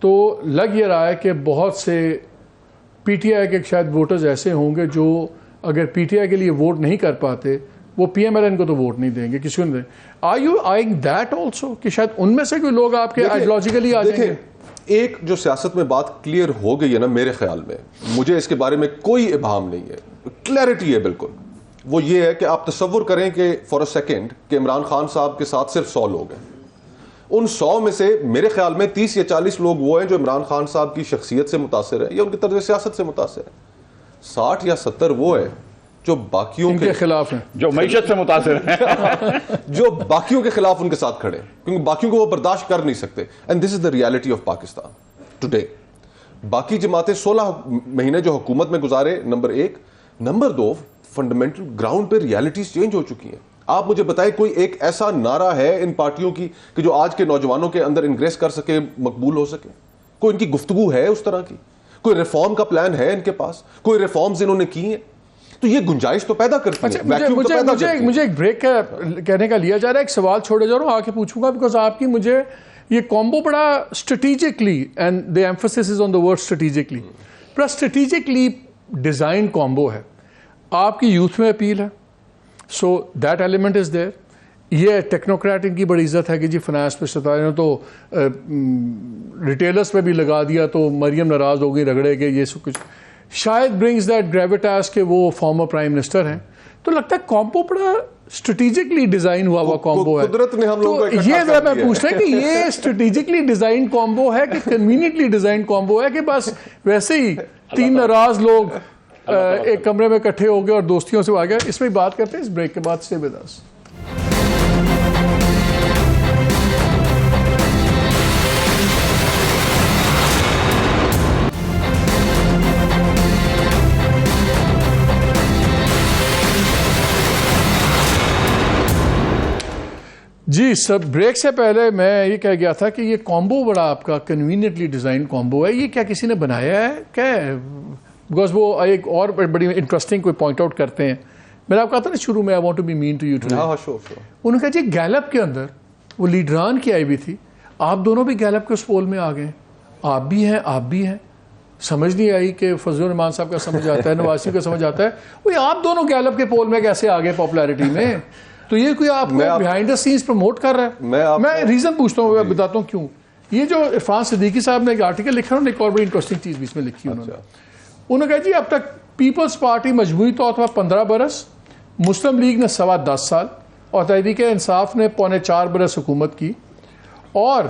تو لگ یہ رہا ہے کہ بہت سے پی ٹی آئی کے شاید ووٹرز ایسے ہوں گے جو اگر پی ٹی آئی کے لیے ووٹ نہیں کر پاتے وہ پی ایم ایل این کو تو ووٹ نہیں دیں گے, کسی کو نہیں دیں. آر یو آئنگ دیٹ آلسو کہ شاید ان میں سے کوئی لوگ آپ کے آئیڈیالوجیکلی آ جائیں گے؟ ایک جو سیاست میں بات کلیئر ہو گئی ہے نا میرے خیال میں, مجھے اس کے بارے میں کوئی ابہام نہیں ہے, کلیئرٹی ہے بالکل. وہ یہ ہے کہ آپ تصور کریں کہ فار اے سیکنڈ کہ عمران خان صاحب کے ساتھ صرف 100 لوگ ہیں. ان 100 میں سے میرے خیال میں 30 یا 40 لوگ وہ ہیں جو عمران خان صاحب کی شخصیت سے متاثر ہیں یا ان کی طرز سیاست سے متاثر ہیں. 60 یا 70 وہ ہیں جو باقیوں کے خلاف ہیں, جو معیشت سے متاثر ہیں, جو باقیوں کے خلاف ان کے ساتھ کھڑے ہیں, کیونکہ باقیوں کو وہ برداشت کر نہیں سکتے. And this is the reality of Pakistan today. باقی جماعتیں 16 مہینے جو حکومت میں گزارے, نمبر 1. نمبر 2, فنڈامنٹل گراؤنڈ پہ ریالٹیز چینج ہو چکی ہیں. آپ مجھے بتائیں کوئی ایک ایسا نعرہ ہے ان پارٹیوں کی کہ جو آج کے نوجوانوں کے اندر انگریز کر سکے, مقبول ہو سکے؟ کوئی ان کی گفتگو ہے اس طرح کی؟ کوئی ریفارم کا پلان ہے ان کے پاس؟ کوئی ریفارمز انہوں نے کی ہیں؟ تو یہ گنجائش تو پیدا کرتی ہے. مجھے ایک بریک کہنے کا لیا جا رہا ہے, ایک سوال چھوڑے جا رہا ہوں, آ کے پوچھوں گا, بیکاز آپ کی مجھے یہ کامبو بڑا strategically, and the emphasis is on the word strategically, بڑا اسٹریٹجکلی ڈیزائن کامبو ہے. آپ کی یوتھ میں اپیل ہے, سو دیٹ ایلیمنٹ از دیر. یہ ٹیکنوکریٹ ان کی بڑی عزت ہے کہ جی فنانس پہ ستارے تو ریٹیلرز پہ بھی لگا دیا تو مریم ناراض ہو گئی, رگڑے گئے, یہ سب کچھ شاید برنگز دیٹ گریویٹاس کہ وہ فارمر پرائم منسٹر ہیں. تو لگتا ہے کامبو بڑا اسٹریٹجکلی ڈیزائن ہوا ہوا کامبو ہے. قدرت نے ہم لوگوں کو یہ میں پوچھ رہا کہ یہ اسٹریٹجکلی ڈیزائن کامبو ہے کہ کنوینئنٹلی ڈیزائن کامبو ہے کہ بس ویسے ہی 3 ناراض لوگ ایک کمرے میں اکٹھے ہو گئے اور دوستیوں سے آ گئے. اس میں بات کرتے ہیں اس بریک کے بعد. Stay with us. جی سب بریک سے پہلے میں یہ کہہ گیا تھا کہ یہ کامبو بڑا آپ کا کنوینئنٹلی ڈیزائن کامبو ہے. یہ کیا کسی نے بنایا ہے کیا ہے؟ بیکاز وہ ایک اور بڑی انٹرسٹنگ کوئی پوائنٹ آؤٹ کرتے ہیں. میں نے آپ کہا تھا نا شروع میں, I want to be mean to you too. انہوں نے کہا جی گیلپ کے اندر وہ لیڈران کی آئی ہوئی تھی, آپ دونوں بھی گیلپ کے اس پول میں آ گئے, آپ بھی ہیں آپ بھی ہیں. سمجھ نہیں آئی کہ فضل الرحمان صاحب کا سمجھ آتا ہے, نواز شریف کا سمجھ آتا ہے, وہ آپ دونوں گیلپ کے پول میں کیسے آ گئے پاپولیرٹی میں؟ تو یہ کوئی آپ کو بیہائنڈ دا سینس پروموٹ کر رہا ہے. میں ریزن پوچھتا ہوں, میں بتاتا ہوں کیوں. یہ جو عرفان صدیقی صاحب نے ایک آرٹیکل لکھا ہے, ایک اور بڑی انٹرسٹنگ چیز بھی اس میں لکھی انہوں نے کہا جی اب تک پیپلز پارٹی مجموعی طور پر 15 برس, مسلم لیگ نے 10.25 سال اور تحریک انصاف نے 3.25 برس حکومت کی, اور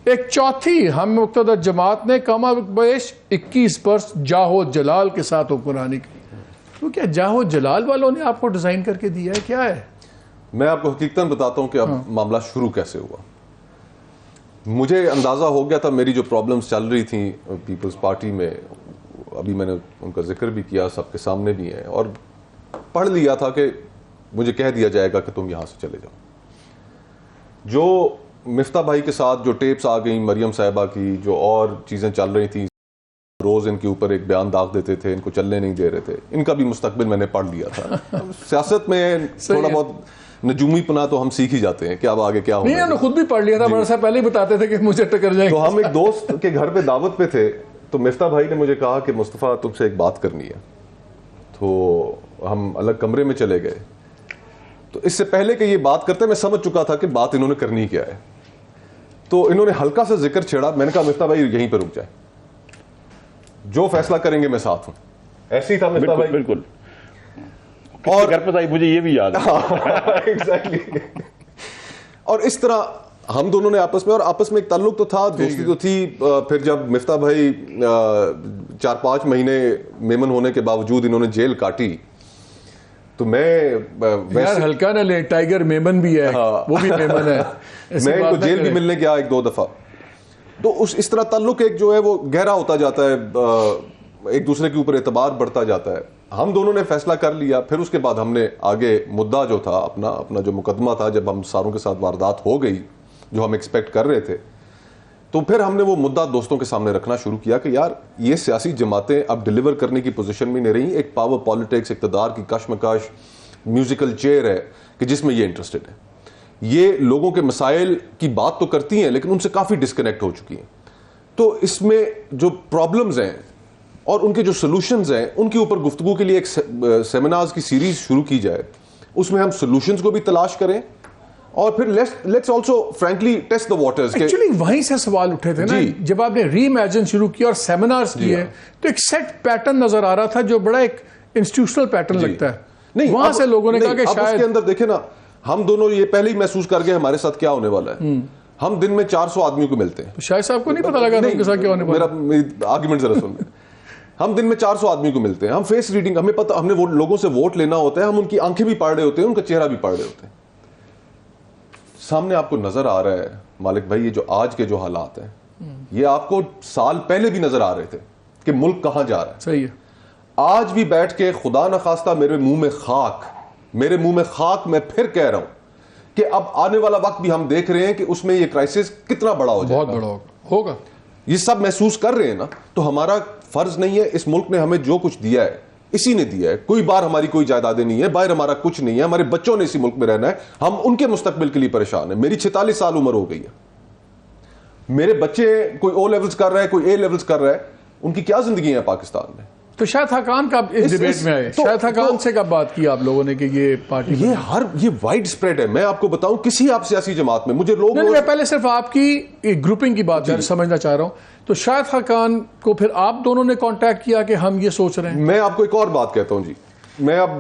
ایک چوتھی ہم مقتدر جماعت نے کم و بیش 21 برس جاہو جلال کے ساتھ حکمرانی کی. تو کیا جاہو جلال والوں نے آپ کو ڈیزائن کر کے دیا ہے, کیا ہے؟ میں آپ کو حقیقتاً بتاتا ہوں کہ اب معاملہ شروع کیسے ہوا. مجھے اندازہ ہو گیا تھا میری جو پرابلمز چل رہی تھیں پیپلز پارٹی میں, ابھی میں نے ان کا ذکر بھی کیا, سب کے سامنے بھی ہیں, اور پڑھ لیا تھا کہ مجھے کہہ دیا جائے گا کہ تم یہاں سے چلے جاؤ. جو مفتاح بھائی کے ساتھ جو ٹیپس آ گئیں مریم صاحبہ کی, جو اور چیزیں چل رہی تھیں, روز ان کے اوپر ایک بیان داغ دیتے تھے, ان کو چلنے نہیں دے رہے تھے, ان کا بھی مستقبل میں نے پڑھ لیا تھا. سیاست میں تھوڑا بہت نجومی پناہ تو ہم سیکھ ہی جاتے ہیں کہ اب آگے کیا ہوگا. نہیں, انہوں نے خود بھی پڑھ لیا تھا, بڑا صاحب پہلے ہی بتاتے تھے کہ مجھے ٹکر جائے. تو ہم ایک دوست کے گھر پہ دعوت پہ تھے, تو مفتاح بھائی نے مجھے کہا کہ مصطفیٰ تم سے ایک بات کرنی ہے. تو ہم الگ کمرے میں چلے گئے. تو اس سے پہلے کہ یہ بات کرتے میں سمجھ چکا تھا کہ بات انہوں نے کرنی کیا ہے. تو انہوں نے ہلکا سا ذکر چھیڑا. میں نے کہا مفتاح بھائی یہیں پہ رک جائے, جو فیصلہ کریں گے میں ساتھ ہوں. ایسے ہی تھا مفتاح بھائی. بالکل. اور گھر پہ مجھے یہ بھی یاد ہے. ایگزیکٹلی. اور اس طرح ہم دونوں نے آپس میں, اور آپس میں ایک تعلق تو تھا, دوستی تو تھی. پھر جب مفتاح بھائی 4-5 مہینے میمن ہونے کے باوجود انہوں نے جیل کاٹی, تو میں یار ہلکا نہ لیں, ٹائیگر میمن بھی ہے, وہ بھی میمن ہے. میں ان کو جیل بھی ملنے گیا 1-2 دفعہ. تو اس طرح تعلق ایک جو ہے وہ گہرا ہوتا جاتا ہے, ایک دوسرے کے اوپر اعتبار بڑھتا جاتا ہے. ہم دونوں نے فیصلہ کر لیا. پھر اس کے بعد ہم نے آگے مدعا جو تھا اپنا جو مقدمہ تھا, جب ہم ساروں کے ساتھ واردات ہو گئی جو ہم ایکسپیکٹ کر رہے تھے, تو پھر ہم نے وہ مدعا دوستوں کے سامنے رکھنا شروع کیا کہ یار یہ سیاسی جماعتیں اب ڈیلیور کرنے کی پوزیشن میں نہیں رہی. ایک پاور پالیٹکس, اقتدار کی کشمکش, میوزیکل چیئر ہے کہ جس میں یہ انٹرسٹڈ ہے. یہ لوگوں کے مسائل کی بات تو کرتی ہیں لیکن ان سے کافی ڈسکنیکٹ ہو چکی ہیں. تو اس میں جو پرابلمز ہیں اور ان کے جو سولوشنز ہیں ان کے اوپر گفتگو کے لیے ایک سیمینارز کی سیریز شروع کی جائے, اس میں ہم سولوشنز کو بھی تلاش کریں, اور پھر let's also frankly test the waters. Actually وہیں سے سوال اٹھے تھے نا, جب آپ نے ری امیجن شروع کیا اور سیمینارز کیے تو ایک سیٹ پیٹرن نظر آ رہا تھا جو بڑا ایک انسٹیٹیوشنل پیٹرن لگتا ہے. نہیں, وہاں سے لوگوں نے کہا کہ شاید اس کے اندر دیکھیں نا, ہم دونوں یہ پہلے ہی محسوس کر گئے ہمارے ساتھ کیا ہونے والا ہے. ہم دن میں 400 آدمیوں کو ملتے ہیں. شاہد صاحب کو نہیں پتا لگا ان کے ساتھ کیا ہونے والا ہے. میرا آرگیومنٹ ذرا سن لیں. ہم دن میں 400 آدمی کو ملتے ہیں, ہم فیس ریڈنگ, ہمیں پتہ, ہم نے وہ لوگوں سے ووٹ لینا ہوتا ہے, ہم ان کی آنکھیں بھی پڑھ رہے ہوتے ہیں, ان کا چہرہ بھی پڑھ رہے ہوتے ہیں. سامنے آپ کو نظر آ رہا ہے مالک بھائی, یہ جو آج کے جو حالات ہیں یہ آپ کو سال پہلے بھی نظر آ رہے تھے کہ ملک کہاں جا رہا ہے. صحیح ہے. آج بھی بیٹھ کے خدا نخواستہ میرے منہ میں خاک میں پھر کہہ رہا ہوں کہ اب آنے والا وقت بھی ہم دیکھ رہے ہیں کہ اس میں یہ کرائسس کتنا بڑا ہو جائے گا. بہت بڑا ہوگا. یہ سب محسوس کر رہے ہیں نا, تو ہمارا فرض نہیں ہے, اس ملک نے ہمیں جو کچھ دیا ہے اسی نے دیا ہے. کوئی بار ہماری کوئی جائیدادیں نہیں ہے, باہر ہمارا کچھ نہیں ہے, ہمارے بچوں نے اسی ملک میں رہنا ہے, ہم ان کے مستقبل کے لیے پریشان ہیں. میری 46 سال عمر ہو گئی ہے, میرے بچے کوئی او لیولز کر رہا ہے, کوئی اے لیولز کر رہا ہے, ان کی کیا زندگی ہے پاکستان میں. تو شاہد حقان کب اس ڈیبیٹ میں آئے؟ شاہد حقان سے کب بات کی آپ لوگوں نے کہ یہ پارٹی یہ وائڈ سپریڈ ہے. میں آپ کو بتاؤں کسی آپ سیاسی جماعت میں مجھے لوگ, میں پہلے صرف آپ کی گروپنگ کی بات سمجھنا چاہ رہا ہوں. تو شاہد حقان کو پھر آپ دونوں نے کانٹیکٹ کیا کہ ہم یہ سوچ رہے ہیں؟ میں آپ کو ایک اور بات کہتا ہوں جی, میں اب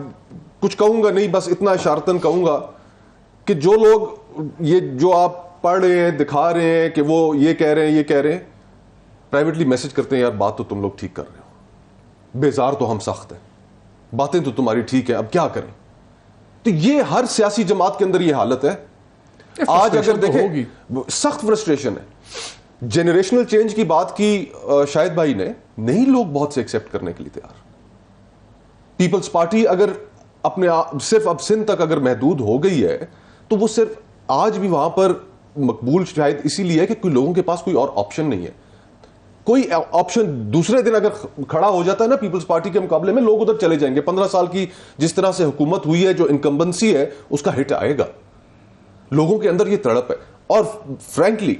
کچھ کہوں گا نہیں, بس اتنا اشارتاً کہوں گا کہ جو لوگ یہ جو آپ پڑھ رہے ہیں, دکھا رہے ہیں کہ وہ یہ کہہ رہے ہیں, پرائیویٹلی میسج کرتے ہیں یار بات تو تم لوگ ٹھیک کر رہے ہو, بیزار تو ہم سخت ہیں, باتیں تو تمہاری ٹھیک ہیں, اب کیا کریں. تو یہ ہر سیاسی جماعت کے اندر یہ حالت ہے. آج اگر دیکھیں سخت فرسٹریشن ہے. جنریشنل چینج کی بات کی شاہد بھائی نے, نہیں لوگ بہت سے ایکسیپٹ کرنے کے لیے تیار. پیپلز پارٹی اگر اپنے صرف اب سندھ تک اگر محدود ہو گئی ہے تو وہ صرف آج بھی وہاں پر مقبول شاید اسی لیے ہے کہ کوئی لوگوں کے پاس کوئی اور آپشن نہیں ہے. کوئی آپشن دوسرے دن اگر کھڑا ہو جاتا ہے نا پیپلز پارٹی کے مقابلے میں, لوگ ادھر چلے جائیں گے. 15 سال کی جس طرح سے حکومت ہوئی ہے, جو انکمبنسی ہے اس کا ہٹ آئے گا. لوگوں کے اندر یہ تڑپ ہے. اور فرینکلی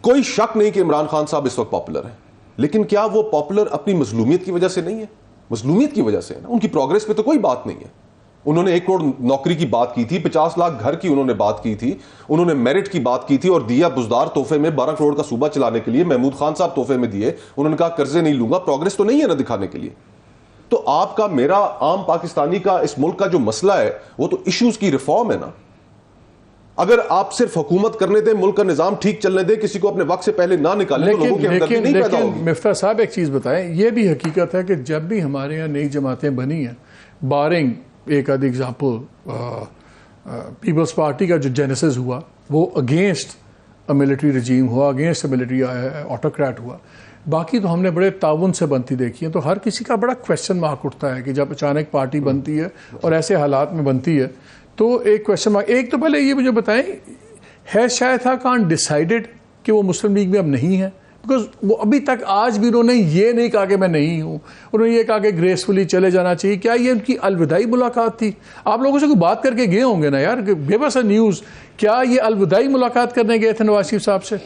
کوئی شک نہیں کہ عمران خان صاحب اس وقت پاپولر ہیں, لیکن کیا وہ پاپولر اپنی مظلومیت کی وجہ سے نہیں ہے؟ مظلومیت کی وجہ سے ہے نا. ان کی پروگرس پہ تو کوئی بات نہیں ہے. انہوں نے 1 کروڑ نوکری کی بات کی تھی, 50 لاکھ گھر کی انہوں نے بات کی تھی, انہوں نے میرٹ کی بات کی تھی, اور دیا بزدار تحفے میں 12 کروڑ کا صوبہ چلانے کے لیے. محمود خان صاحب تحفے میں دیے, انہوں نے کہا قرضے نہیں لوں گا. پروگرس تو نہیں ہے نا دکھانے کے لیے. تو آپ کا, میرا, عام پاکستانی کا اس ملک کا جو مسئلہ ہے وہ تو ایشوز کی ریفارم ہے نا. اگر آپ صرف حکومت کرنے دیں, ملک کا نظام ٹھیک چلنے دیں, کسی کو اپنے وقت سے پہلے نہ نکالیں, تو لوگوں کی ہمدردی نہیں پیدا ہوگی. مفتاح صاحب ایک چیز بتائیں, یہ بھی حقیقت ہے کہ جب بھی ہمارے یہاں نئی جماعتیں بنی ہیں, بارنگ ایک آدھ ایگزامپل پیپلز پارٹی کا جو جینیسس ہوا وہ اگینسٹ ملٹری رجیم ہوا, اگینسٹ ملٹری آٹوکریٹ ہوا. باقی تو ہم نے بڑے تعاون سے بنتی دیکھی ہے. تو ہر کسی کا بڑا کویشچن مارک اٹھتا ہے کہ جب اچانک پارٹی بنتی ہے اور ایسے حالات میں بنتی ہے تو ایک کویشچن مارک. ایک تو پہلے یہ مجھے بتائیں, ہے شاہد حقان ڈیسائیڈڈ کہ وہ مسلم لیگ میں اب نہیں ہے؟ بیکاز وہ ابھی تک آج بھی انہوں نے یہ نہیں کہا کہ میں نہیں ہوں, انہوں نے یہ کہا کہ گریسفلی چلے جانا چاہیے. کیا یہ ان کی الوداعی ملاقات تھی؟ آپ لوگوں سے کوئی بات کر کے گئے ہوں گے نا یار, گیو اس اے نیوز. کیا یہ الوداعی ملاقات کرنے گئے تھے نواز شریف صاحب سے؟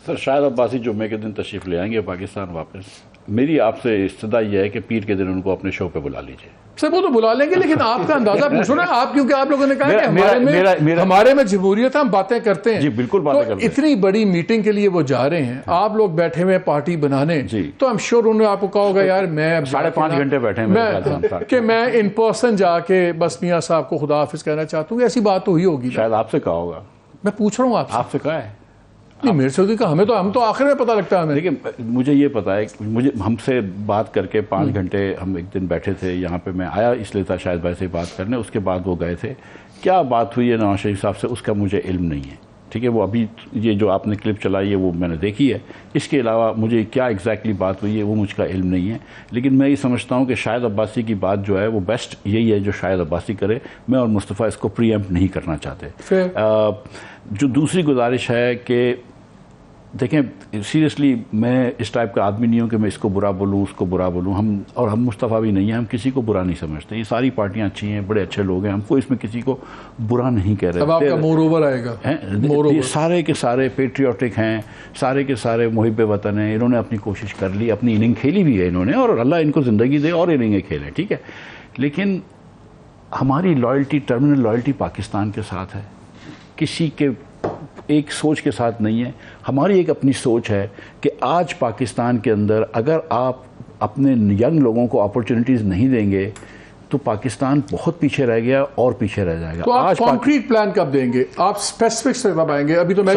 سر شاہد عباسی جمعے کے دن تشریف لے آئیں گے پاکستان واپس. میری آپ سے استدعا یہ ہے کہ پیر کے دن ان کو اپنے شو پہ بلا لیجیے. سر وہ تو بلا لیں گے, لیکن آپ کا اندازہ پوچھو نا آپ, کیونکہ آپ لوگوں نے کہا کہ ہمارے میں جمہوریت ہم باتیں کرتے ہیں. جی بالکل باتیں کرتے ہیں. اتنی بڑی میٹنگ کے لیے وہ جا رہے ہیں, آپ لوگ بیٹھے ہوئے پارٹی بنانے, تو I'm sure انہوں نے آپ کو کہا ہوگا یار میں 5.5 گھنٹے بیٹھے ہیں کہ میں ان پرسن جا کے بس میاں صاحب کو خدا حافظ کہنا چاہتا ہوں. ایسی بات تو ہوئی ہوگی. شاید آپ سے کہا ہوگا. میں پوچھ رہا ہوں آپ سے کہا ہے. نہیں, میرے سے کہا, ہم تو آخر میں پتہ لگتا ہے ہمیں. لیکن مجھے یہ پتا ہے, ہم سے بات کر کے 5 گھنٹے ہم ایک دن بیٹھے تھے یہاں پہ. میں آیا اس لیے تھا شاہد بھائی سے بات کرنے, اس کے بعد وہ گئے تھے. کیا بات ہوئی ہے نواز شریف صاحب سے اس کا مجھے علم نہیں ہے. ٹھیک ہے, وہ ابھی یہ جو آپ نے کلپ چلائی ہے وہ میں نے دیکھی ہے. اس کے علاوہ مجھے کیا ایگزیکٹلی بات ہوئی ہے وہ مجھ کا علم نہیں ہے. لیکن میں یہ سمجھتا ہوں کہ شاہد عباسی کی بات جو ہے وہ بیسٹ یہی ہے جو شاہد عباسی کرے. میں اور مصطفیٰ اس کو پری ایمپٹ نہیں کرنا چاہتے. جو دوسری گزارش ہے کہ دیکھیں سیریسلی میں اس ٹائپ کا آدمی نہیں ہوں کہ میں اس کو برا بولوں اس کو برا بولوں. ہم مصطفیٰ بھی نہیں ہیں, ہم کسی کو برا نہیں سمجھتے. یہ ساری پارٹیاں اچھی ہیں, بڑے اچھے لوگ ہیں, ہم کو اس میں کسی کو برا نہیں کہہ رہے. اب آپ کا مور اوور آئے گا. یہ سارے کے سارے پیٹریوٹک ہیں, سارے کے سارے محب وطن ہیں. انہوں نے اپنی کوشش کر لی, اپنی اننگ کھیلی بھی ہے انہوں نے, اور اللہ ان کو زندگی دے اور اننگیں کھیلیں, ٹھیک ہے. لیکن ہماری لائلٹی, ٹرمینل لائلٹی پاکستان کے ساتھ ہے, کسی کے ایک سوچ کے ساتھ نہیں ہے. ہماری ایک اپنی سوچ ہے کہ آج پاکستان کے اندر اگر آپ اپنے ینگ لوگوں کو اپرچونٹیز نہیں دیں گے تو پاکستان بہت پیچھے رہ گیا اور پیچھے رہ جائے گا. تو آپ کانکریٹ پلان کب دیں گے, آپ اسپیسیفک سے کب آئیں گے؟ ابھی تو میں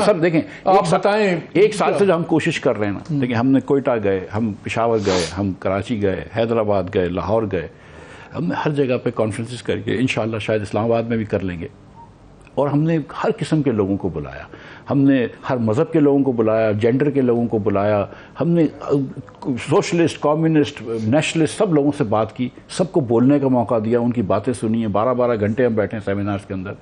سب دیکھیں, آپ بتائیں. ایک سال سے جو ہم کوشش کر رہے ہیں نا, دیکھیں ہم نے کوئٹہ گئے, ہم پشاور گئے, ہم کراچی گئے, حیدرآباد گئے, لاہور گئے, ہم نے ہر جگہ پہ کانفرنسز کر کے انشاءاللہ شاید اسلام آباد میں بھی کر لیں گے. اور ہم نے ہر قسم کے لوگوں کو بلایا, ہم نے ہر مذہب کے لوگوں کو بلایا, جینڈر کے لوگوں کو بلایا, ہم نے سوشلسٹ, کمیونسٹ, نیشنلسٹ سب لوگوں سے بات کی, سب کو بولنے کا موقع دیا, ان کی باتیں سنی ہیں. 12 گھنٹے ہم بیٹھے ہیں سیمینارز کے اندر.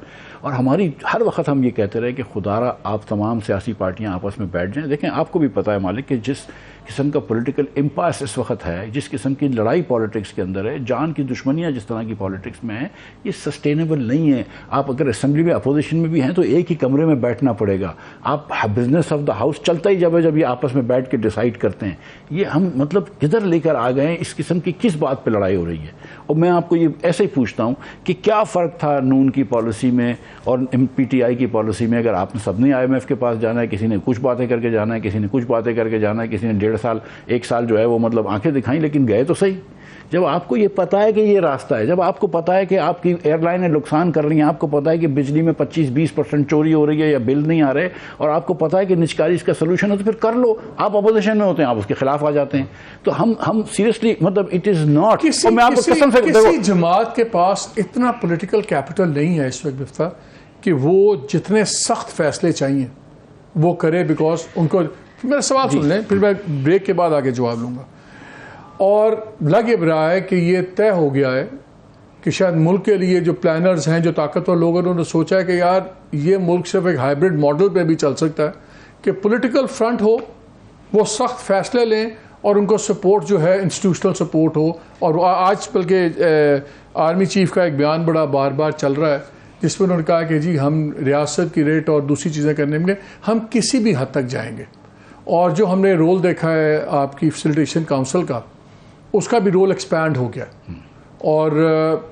اور ہماری ہر وقت ہم یہ کہتے رہے کہ خدا را آپ تمام سیاسی پارٹیاں آپس میں بیٹھ جائیں. دیکھیں آپ کو بھی پتہ ہے مالک کہ جس قسم کا پولیٹیکل امپاس اس وقت ہے, جس قسم کی لڑائی پالیٹکس کے اندر ہے, جان کی دشمنیاں جس طرح کی پالیٹکس میں ہیں, یہ سسٹینیبل نہیں ہے. آپ اگر اسمبلی میں اپوزیشن میں بھی ہیں تو ایک ہی کمرے میں بیٹھنا پڑے گا. آپ بزنس آف دا ہاؤس چلتا ہی جب یہ آپس میں بیٹھ کے ڈیسائیڈ کرتے ہیں. یہ ہم مطلب کدھر لے کر آ گئے ہیں, اس قسم کی کس بات پہ لڑائی ہو رہی ہے. اور میں آپ کو یہ ایسے ہی پوچھتا ہوں کہ کیا فرق تھا نون کی پالیسی میں اور پی ٹی آئی کی پالیسی میں؟ اگر آپ نے سب نے IMF کے پاس جانا ہے, کسی نے کچھ باتیں کر کے جانا ہے, کسی نے کچھ باتیں کر کے جانا ہے, کسی نے 1.5 سال 1 سال جو ہے وہ مطلب آنکھیں دکھائیں, لیکن گئے تو صحیح. جب آپ کو یہ پتہ ہے کہ یہ راستہ ہے, جب آپ کو پتہ ہے کہ آپ کی ایئر لائنیں نقصان کر رہی ہیں, آپ کو پتہ ہے کہ بجلی میں 25-20% چوری ہو رہی ہے یا بل نہیں آ رہے, اور آپ کو پتہ ہے کہ نجکاری اس کا سلوشن ہے, تو پھر کر لو. آپ اپوزیشن میں ہوتے ہیں, آپ اس کے خلاف آ جاتے ہیں. تو ہم سیریسلی مطلب اٹ از ناٹ, کسی جماعت کے پاس اتنا پولیٹیکل کیپٹل نہیں ہے اس وقت کہ وہ جتنے سخت فیصلے چاہیے وہ کرے, بیکاز ان کو. میرا سوال سن لیں, پھر میں بریک کے بعد آگے جواب لوں گا. اور لگ یہ رہا ہے کہ یہ طے ہو گیا ہے کہ شاید ملک کے لیے جو پلانرز ہیں, جو طاقتور لوگ ہیں, انہوں نے سوچا ہے کہ یار یہ ملک صرف ایک ہائبرڈ ماڈل پہ بھی چل سکتا ہے کہ پولیٹیکل فرنٹ ہو, وہ سخت فیصلے لیں, اور ان کو سپورٹ جو ہے انسٹیٹیوشنل سپورٹ ہو. اور آج بلکہ آرمی چیف کا ایک بیان بڑا بار بار چل رہا ہے جس میں انہوں نے کہا کہ جی ہم ریاست کی ریٹ اور دوسری چیزیں کرنے میں ہم کسی بھی حد تک جائیں گے. اور جو ہم نے رول دیکھا ہے آپ کی فیسیلیٹیشن کاؤنسل کا, اس کا بھی رول ایکسپینڈ ہو گیا, اور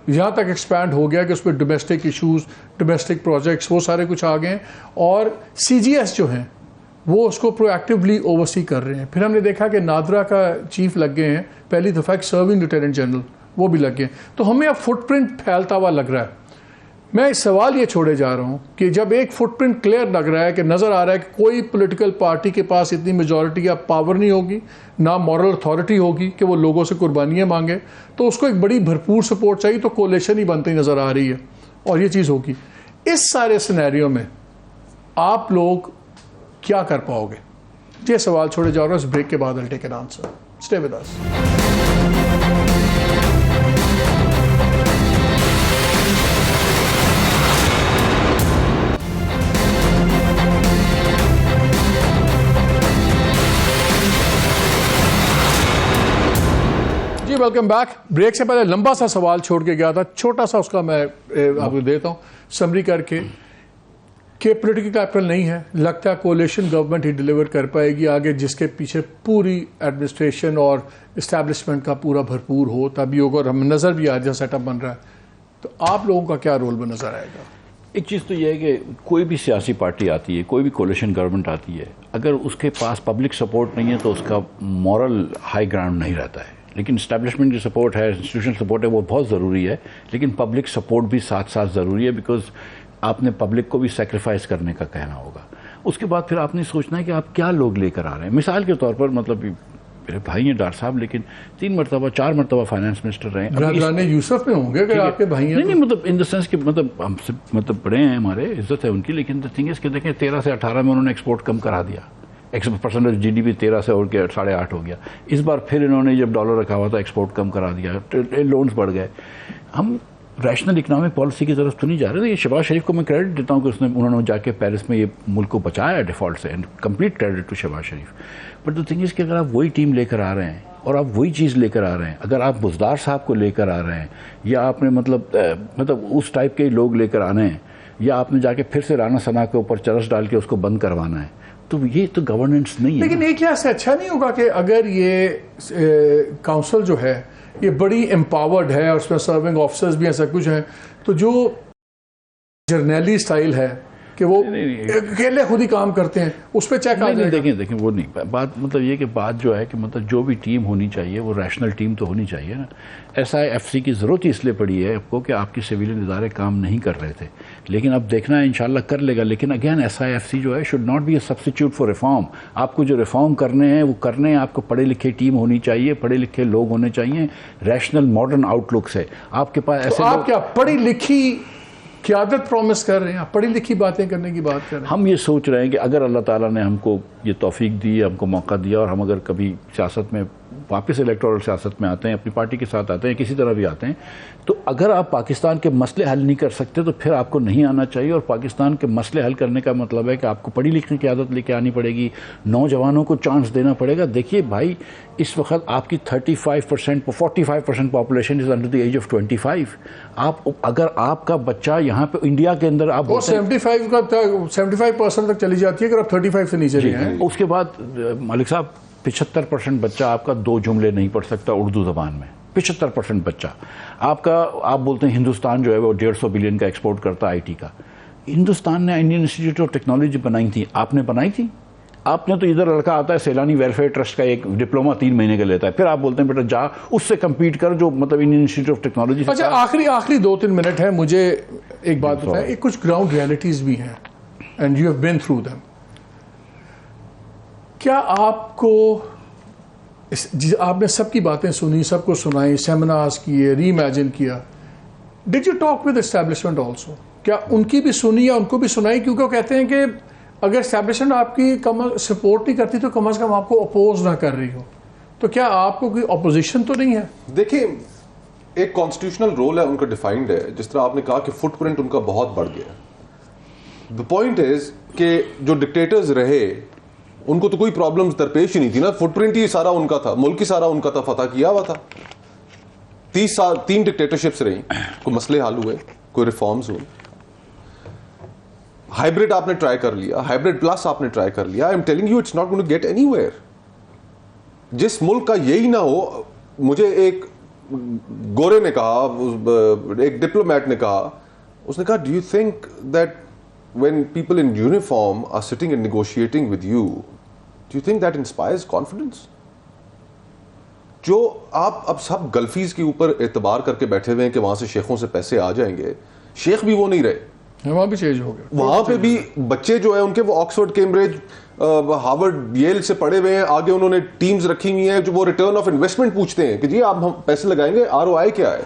یہاں تک ایکسپینڈ ہو گیا کہ اس میں ڈومیسٹک ایشوز, ڈومیسٹک پروجیکٹس, وہ سارے کچھ آ گئے ہیں. اور CGS جو ہیں وہ اس کو پرو ایکٹیولی اوورسی کر رہے ہیں. پھر ہم نے دیکھا کہ نادرا کا چیف لگ گئے ہیں, پہلی دفعہ ایک سرونگ لیفٹیننٹ جنرل وہ بھی لگ گئے. تو ہمیں اب فٹ پرنٹ پھیلتا ہوا لگ رہا ہے. میں اس سوال یہ چھوڑے جا رہا ہوں کہ جب ایک فٹ پرنٹ کلیئر لگ رہا ہے کہ نظر آ رہا ہے کہ کوئی پولیٹیکل پارٹی کے پاس اتنی میجورٹی یا پاور نہیں ہوگی, نہ مورل اتھارٹی ہوگی کہ وہ لوگوں سے قربانیاں مانگے, تو اس کو ایک بڑی بھرپور سپورٹ چاہیے, تو کولیشن ہی بنتی نظر آ رہی ہے, اور یہ چیز ہوگی. اس سارے سینیریو میں آپ لوگ کیا کر پاؤ گے؟ یہ سوال چھوڑے جا رہا ہوں. اس بریک کے بعد I'll take an answer. Stay with us. جی ویلکم بیک. بریک سے پہلے لمبا سا سوال چھوڑ کے گیا تھا, چھوٹا سا اس کا میں آپ کو دیتا ہوں سمری کر کے, کہ پولیٹیکل کیپٹل نہیں ہے, لگتا ہے کولیشن گورنمنٹ ہی ڈیلیور کر پائے گی آگے, جس کے پیچھے پوری ایڈمنسٹریشن اور اسٹیبلشمنٹ کا پورا بھرپور ہو, تبھی ہوگا. اور ہم نظر بھی آ جائے سیٹ اپ بن رہا ہے, تو آپ لوگوں کا کیا رول بن نظر آئے گا؟ ایک چیز تو یہ ہے کہ کوئی بھی سیاسی پارٹی آتی ہے, کوئی بھی کولیشن گورنمنٹ آتی ہے, اگر اس کے پاس پبلک سپورٹ نہیں ہے تو اس کا مورل ہائی گراؤنڈ نہیں رہتا ہے. لیکن اسٹیبلشمنٹ کی سپورٹ ہے, انسٹیٹیوشنل سپورٹ ہے, وہ بہت ضروری ہے, لیکن پبلک سپورٹ بھی ساتھ ساتھ ضروری ہے, بیکاز آپ نے پبلک کو بھی سیکریفائز کرنے کا کہنا ہوگا. اس کے بعد پھر آپ نے سوچنا ہے کہ آپ کیا لوگ لے کر آ رہے ہیں. مثال کے طور پر مطلب میرے بھائی ہیں ڈاکٹر صاحب, لیکن 3 مرتبہ 4 مرتبہ فائنانس منسٹر رہے ہیں. یوسف میں ہوں گے اگر آپ کے بھائی ہیں؟ نہیں مطلب ان دا سینس کہ مطلب ہم سے مطلب بڑے ہیں, ہمارے عزت ہے ان کی, لیکن تھنگ از کہ دیکھیں 13 سے 18 میں انہوں نے ایکسپورٹ کم کرا دیا, پرسنٹیج GDP 13 سے اور کے 8.5 ہو گیا. اس بار پھر انہوں نے جب ڈالر رکھا ہوا تھا ایکسپورٹ کم کرا دیا, لونز بڑھ گئے. ہم ریشنل اکنامک پالیسی کی طرف تو نہیں جا رہے. یہ شہباز شریف کو میں کریڈٹ دیتا ہوں کہ انہوں نے جا کے پیرس میں یہ ملک کو بچایا ہے ڈیفالٹ سے, and complete credit to Shahbaz Sharif. But the thing is کہ اگر آپ وہی ٹیم لے کر آ رہے ہیں اور آپ وہی چیز لے کر آ رہے ہیں, اگر آپ بزدار صاحب کو لے کر آ رہے ہیں, یا آپ نے مطلب اس ٹائپ کے لوگ لے کر آنے ہیں, یا آپ نے جا کے پھر سے رانا ثنا کے اوپر چرس ڈال کے اس کو بند کروانا ہے, تو یہ تو گورننس نہیں ہے. لیکن ایک لحاظ سے اچھا نہیں ہوگا کہ اگر یہ کاؤنسل جو ہے یہ بڑی امپاورڈ ہے اور اس میں سرونگ آفیسرز بھی ہیں, سب کچھ ہیں, تو جو جرنیلی سٹائل ہے کہ وہ اکیلے خود ہی کام کرتے ہیں, اس پہ چیک آ جائے گا. دیکھیں وہ نہیں بات, مطلب یہ کہ بات جو ہے کہ مطلب جو بھی ٹیم ہونی چاہیے وہ ریشنل ٹیم تو ہونی چاہیے نا. SIFC کی ضرورت ہی اس لیے پڑی ہے آپ کو کہ آپ کے سویلین ادارے کام نہیں کر رہے تھے, لیکن اب دیکھنا ہے انشاءاللہ کر لے گا. لیکن اگین SIFC جو ہے should not be a substitute for reform. آپ کو جو ریفارم کرنے ہیں وہ کرنے ہیں, آپ کو پڑھے لکھے ٹیم ہونی چاہیے, پڑھے لکھے لوگ ہونے چاہیے ریشنل ماڈرن آؤٹ لک سے. آپ کے پاس ایسے آپ کیا پڑھی لکھی قیادت پرومس کر رہے ہیں, پڑھی لکھی باتیں کرنے کی بات کر رہے ہیں؟ ہم یہ سوچ رہے ہیں کہ اگر اللہ تعالیٰ نے ہم کو یہ توفیق دی, ہم کو موقع دیا, اور ہم اگر کبھی سیاست میں واپس الیکٹورل سیاست میں آتے ہیں, اپنی پارٹی کے ساتھ آتے ہیں, کسی طرح بھی آتے ہیں, تو اگر آپ پاکستان کے مسئلے حل نہیں کر سکتے تو پھر آپ کو نہیں آنا چاہیے. اور پاکستان کے مسئلے حل کرنے کا مطلب ہے کہ آپ کو پڑھی لکھی قیادت لے کے آنی پڑے گی, نوجوانوں کو چانس دینا پڑے گا. دیکھیے بھائی, اس وقت آپ کی 45% population is under the age of 25. آپ اگر آپ کا بچہ یہاں پہ انڈیا کے اندر آپ 75% تک چلی جاتی ہے اگر آپ 35 سے نیچے نہیں ہیں. اس کے بعد مالک صاحب 75% بچہ آپ کا 2 جملے نہیں پڑھ سکتا اردو زبان میں. 75% بچہ آپ کا, آپ بولتے ہیں ہندوستان جو ہے وہ 150 بلین کا ایکسپورٹ کرتا ہے IT کا. ہندوستان نے انڈین انسٹیٹیوٹ آف ٹیکنالوجی بنائی تھی, آپ نے بنائی تھی؟ آپ نے تو ادھر لڑکا آتا ہے سیلانی ویلفیئر ٹرسٹ کا ایک ڈپلوما 3 مہینے کا لیتا ہے, پھر آپ بولتے ہیں بیٹا جا اس سے کمپیٹ کر جو مطلب انڈین انسٹیٹیوٹ آف ٹیکنالوجی. اچھا آخری 2-3 منٹ ہے, مجھے ایک بات بتائیں, کچھ گراؤنڈ ریالٹیز بھی ہیں and you have been through them. کیا آپ کو آپ نے سب کی باتیں سنی, سب کو سنائی, سیمینارز کیے, ری امیجن کیا, did you talk with establishment also? کیا ان کی بھی سنی یا ان کو بھی سنائی؟ کیونکہ وہ کہتے ہیں کہ اگر اسٹیبلشمنٹ آپ کی سپورٹ نہیں کرتی تو کم از کم آپ کو اپوز نہ کر رہی ہو, تو کیا آپ کو کوئی اپوزیشن تو نہیں ہے؟ دیکھیں, ایک کانسٹیٹیوشنل رول ہے ان کا, ڈیفائنڈ ہے. جس طرح آپ نے کہا کہ فٹ پرنٹ ان کا بہت بڑھ گیا. دا پوائنٹ از کہ جو ڈکٹیٹرز رہے ان کو تو کوئی پرابلم درپیش ہی نہیں تھی نا. فٹ پرنٹ ہی سارا ان کا تھا, ملک ہی سارا ان کا تھا, فتح کیا ہوا تھا. 30 سال 3 ڈکٹیٹرشپس رہی, کوئی مسئلے حل ہوئے, کوئی ریفارمز ہوئے. ہائیبرڈ آپ نے ٹرائی کر لیا, ہائیبرڈ پلس آپ نے ٹرائی کر لیا. I am telling you it's not going to get anywhere. جس ملک کا یہی نہ ہو, مجھے ایک گورے نے کہا, ایک ڈپلومیٹ نے کہا, اس نے کہا do you think that when people in uniform are sitting and negotiating with you, do you think that inspires confidence? جو آپ اب سب گلفیز کے اوپر اعتبار کر کے بیٹھے ہوئے ہیں کہ وہاں سے شیخوں سے پیسے آ جائیں گے, شیخ بھی وہ نہیں رہے. وہاں بھی چینج ہو گیا. وہاں پہ بھی بچے جو ہیں ان کے وہ آکسفورڈ, کیمبرج, ہارورڈ, ییل سے پڑھے ہوئے ہیں. آگے انہوں نے ٹیمز رکھی ہوئی ہیں جو وہ ریٹرن آف انویسٹمنٹ پوچھتے ہیں کہ جی آپ ہم پیسے لگائیں گے, ROI کیا ہے.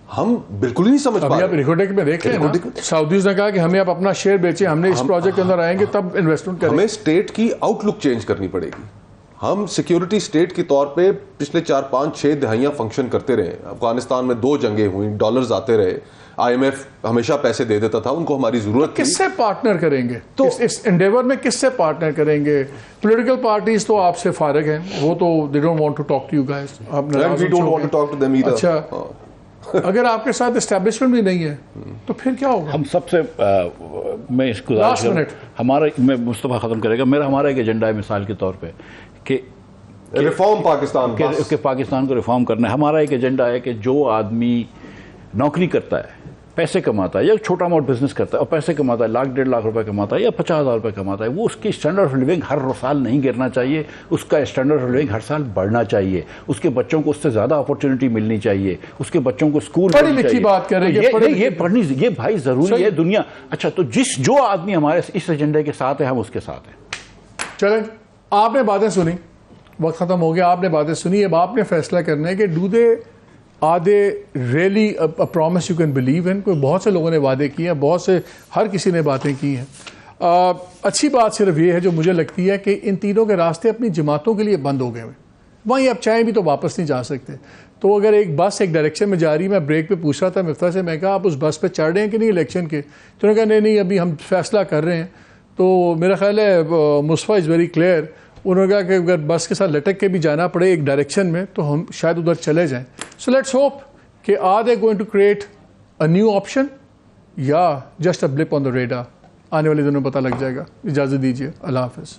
ہم بالکل ہی نہیں سمجھ پا رہے. ابھی آپ ریکارڈنگ میں دیکھ رہے ہیں, سعودیز نے کہا کہ ہمیں آپ اپنا شیئر بیچیں, ہم نے اس پروجیکٹ کے اندر آئیں گے تب انویسٹمنٹ کریں. ہمیں اسٹیٹ کی آؤٹ لک چینج کرنی پڑے گی. ہم سیکیورٹی اسٹیٹ کے طور پہ پچھلے 4-5-6 دہائیاں فنکشن کرتے رہے. افغانستان میں 2 جنگیں ہوئیں, ڈالرز آتے رہے, IMF ہمیشہ پیسے دے دیتا تھا, ان کو ہماری ضرورت تھی. کس سے پارٹنر کریں گے تو اس انڈیور میں, کس سے پارٹنر کریں گے؟ پولیٹیکل پارٹیز تو آپ سے فارغ ہیں, وہ تو they don't want to talk to you guys. We don't want to talk to them either. اچھا, اگر آپ کے ساتھ اسٹیبلشمنٹ بھی نہیں ہے تو پھر کیا ہوگا؟ ہم سب سے میں اس گزارش ہمارا, میں مصطفیٰ ختم کرے گا, ہمارا ایک ایجنڈا ہے مثال کے طور پہ کہ ریفارم پاکستان, کہ پاکستان کو ریفارم کرنا ہے. ہمارا ایک ایجنڈا ہے کہ جو آدمی نوکری کرتا ہے, پیسے کماتا ہے, یا چھوٹا موٹ بزنس کرتا ہے اور پیسے کماتا ہے, 1.5 لاکھ روپے کماتا ہے یا 50,000 روپے کماتا ہے, وہ اس کی اسٹینڈرڈ آف لیونگ ہر سال نہیں گرنا چاہیے, اس کا اسٹینڈرڈ آف لیونگ ہر سال بڑھنا چاہیے. اس کے بچوں کو اس سے زیادہ اپورچونٹی ملنی چاہیے, اس کے بچوں کو اسکول پڑھی لکھی بات کر رہے ہیں, یہ پڑھنی, یہ بھائی ضروری ہے دنیا. اچھا, تو جو آدمی ہمارے اس ایجنڈے کے ساتھ ہے, ہم اس کے ساتھ ہیں. چلیں, آپ نے باتیں سنی, وقت ختم ہو گیا, آپ نے باتیں سنی, اب آپ نے فیصلہ کرنا ہے کہ do they are they really promise you can believe in. کوئی بہت سے لوگوں نے وعدے کیے ہیں, بہت سے, ہر کسی نے باتیں کی ہیں. اچھی بات صرف یہ ہے جو مجھے لگتی ہے کہ ان تینوں کے راستے اپنی جماعتوں کے لیے بند ہو گئے ہوئے, وہیں اب چاہیں بھی تو واپس نہیں جا سکتے. تو اگر ایک بس ایک ڈائریکشن میں جا رہی ہے, میں بریک پہ پوچھ رہا تھا مفتاح سے, میں کہا آپ اس بس پہ چڑھ رہے ہیں کہ نہیں الیکشن کے, تو انہوں نے کہا نہیں ابھی ہم فیصلہ کر رہے ہیں. تو میرا خیال ہے مصطفیٰ از ویری کلیئر, انہوں نے کہا کہ اگر بس کے ساتھ لٹک کے بھی جانا پڑے ایک ڈائریکشن میں تو ہم شاید ادھر چلے جائیں. سو لیٹس ہوپ کہ are they going to create a new option یا just a blip on the radar. آنے والے دنوں میں پتہ لگ جائے گا. اجازت دیجیے, اللہ حافظ.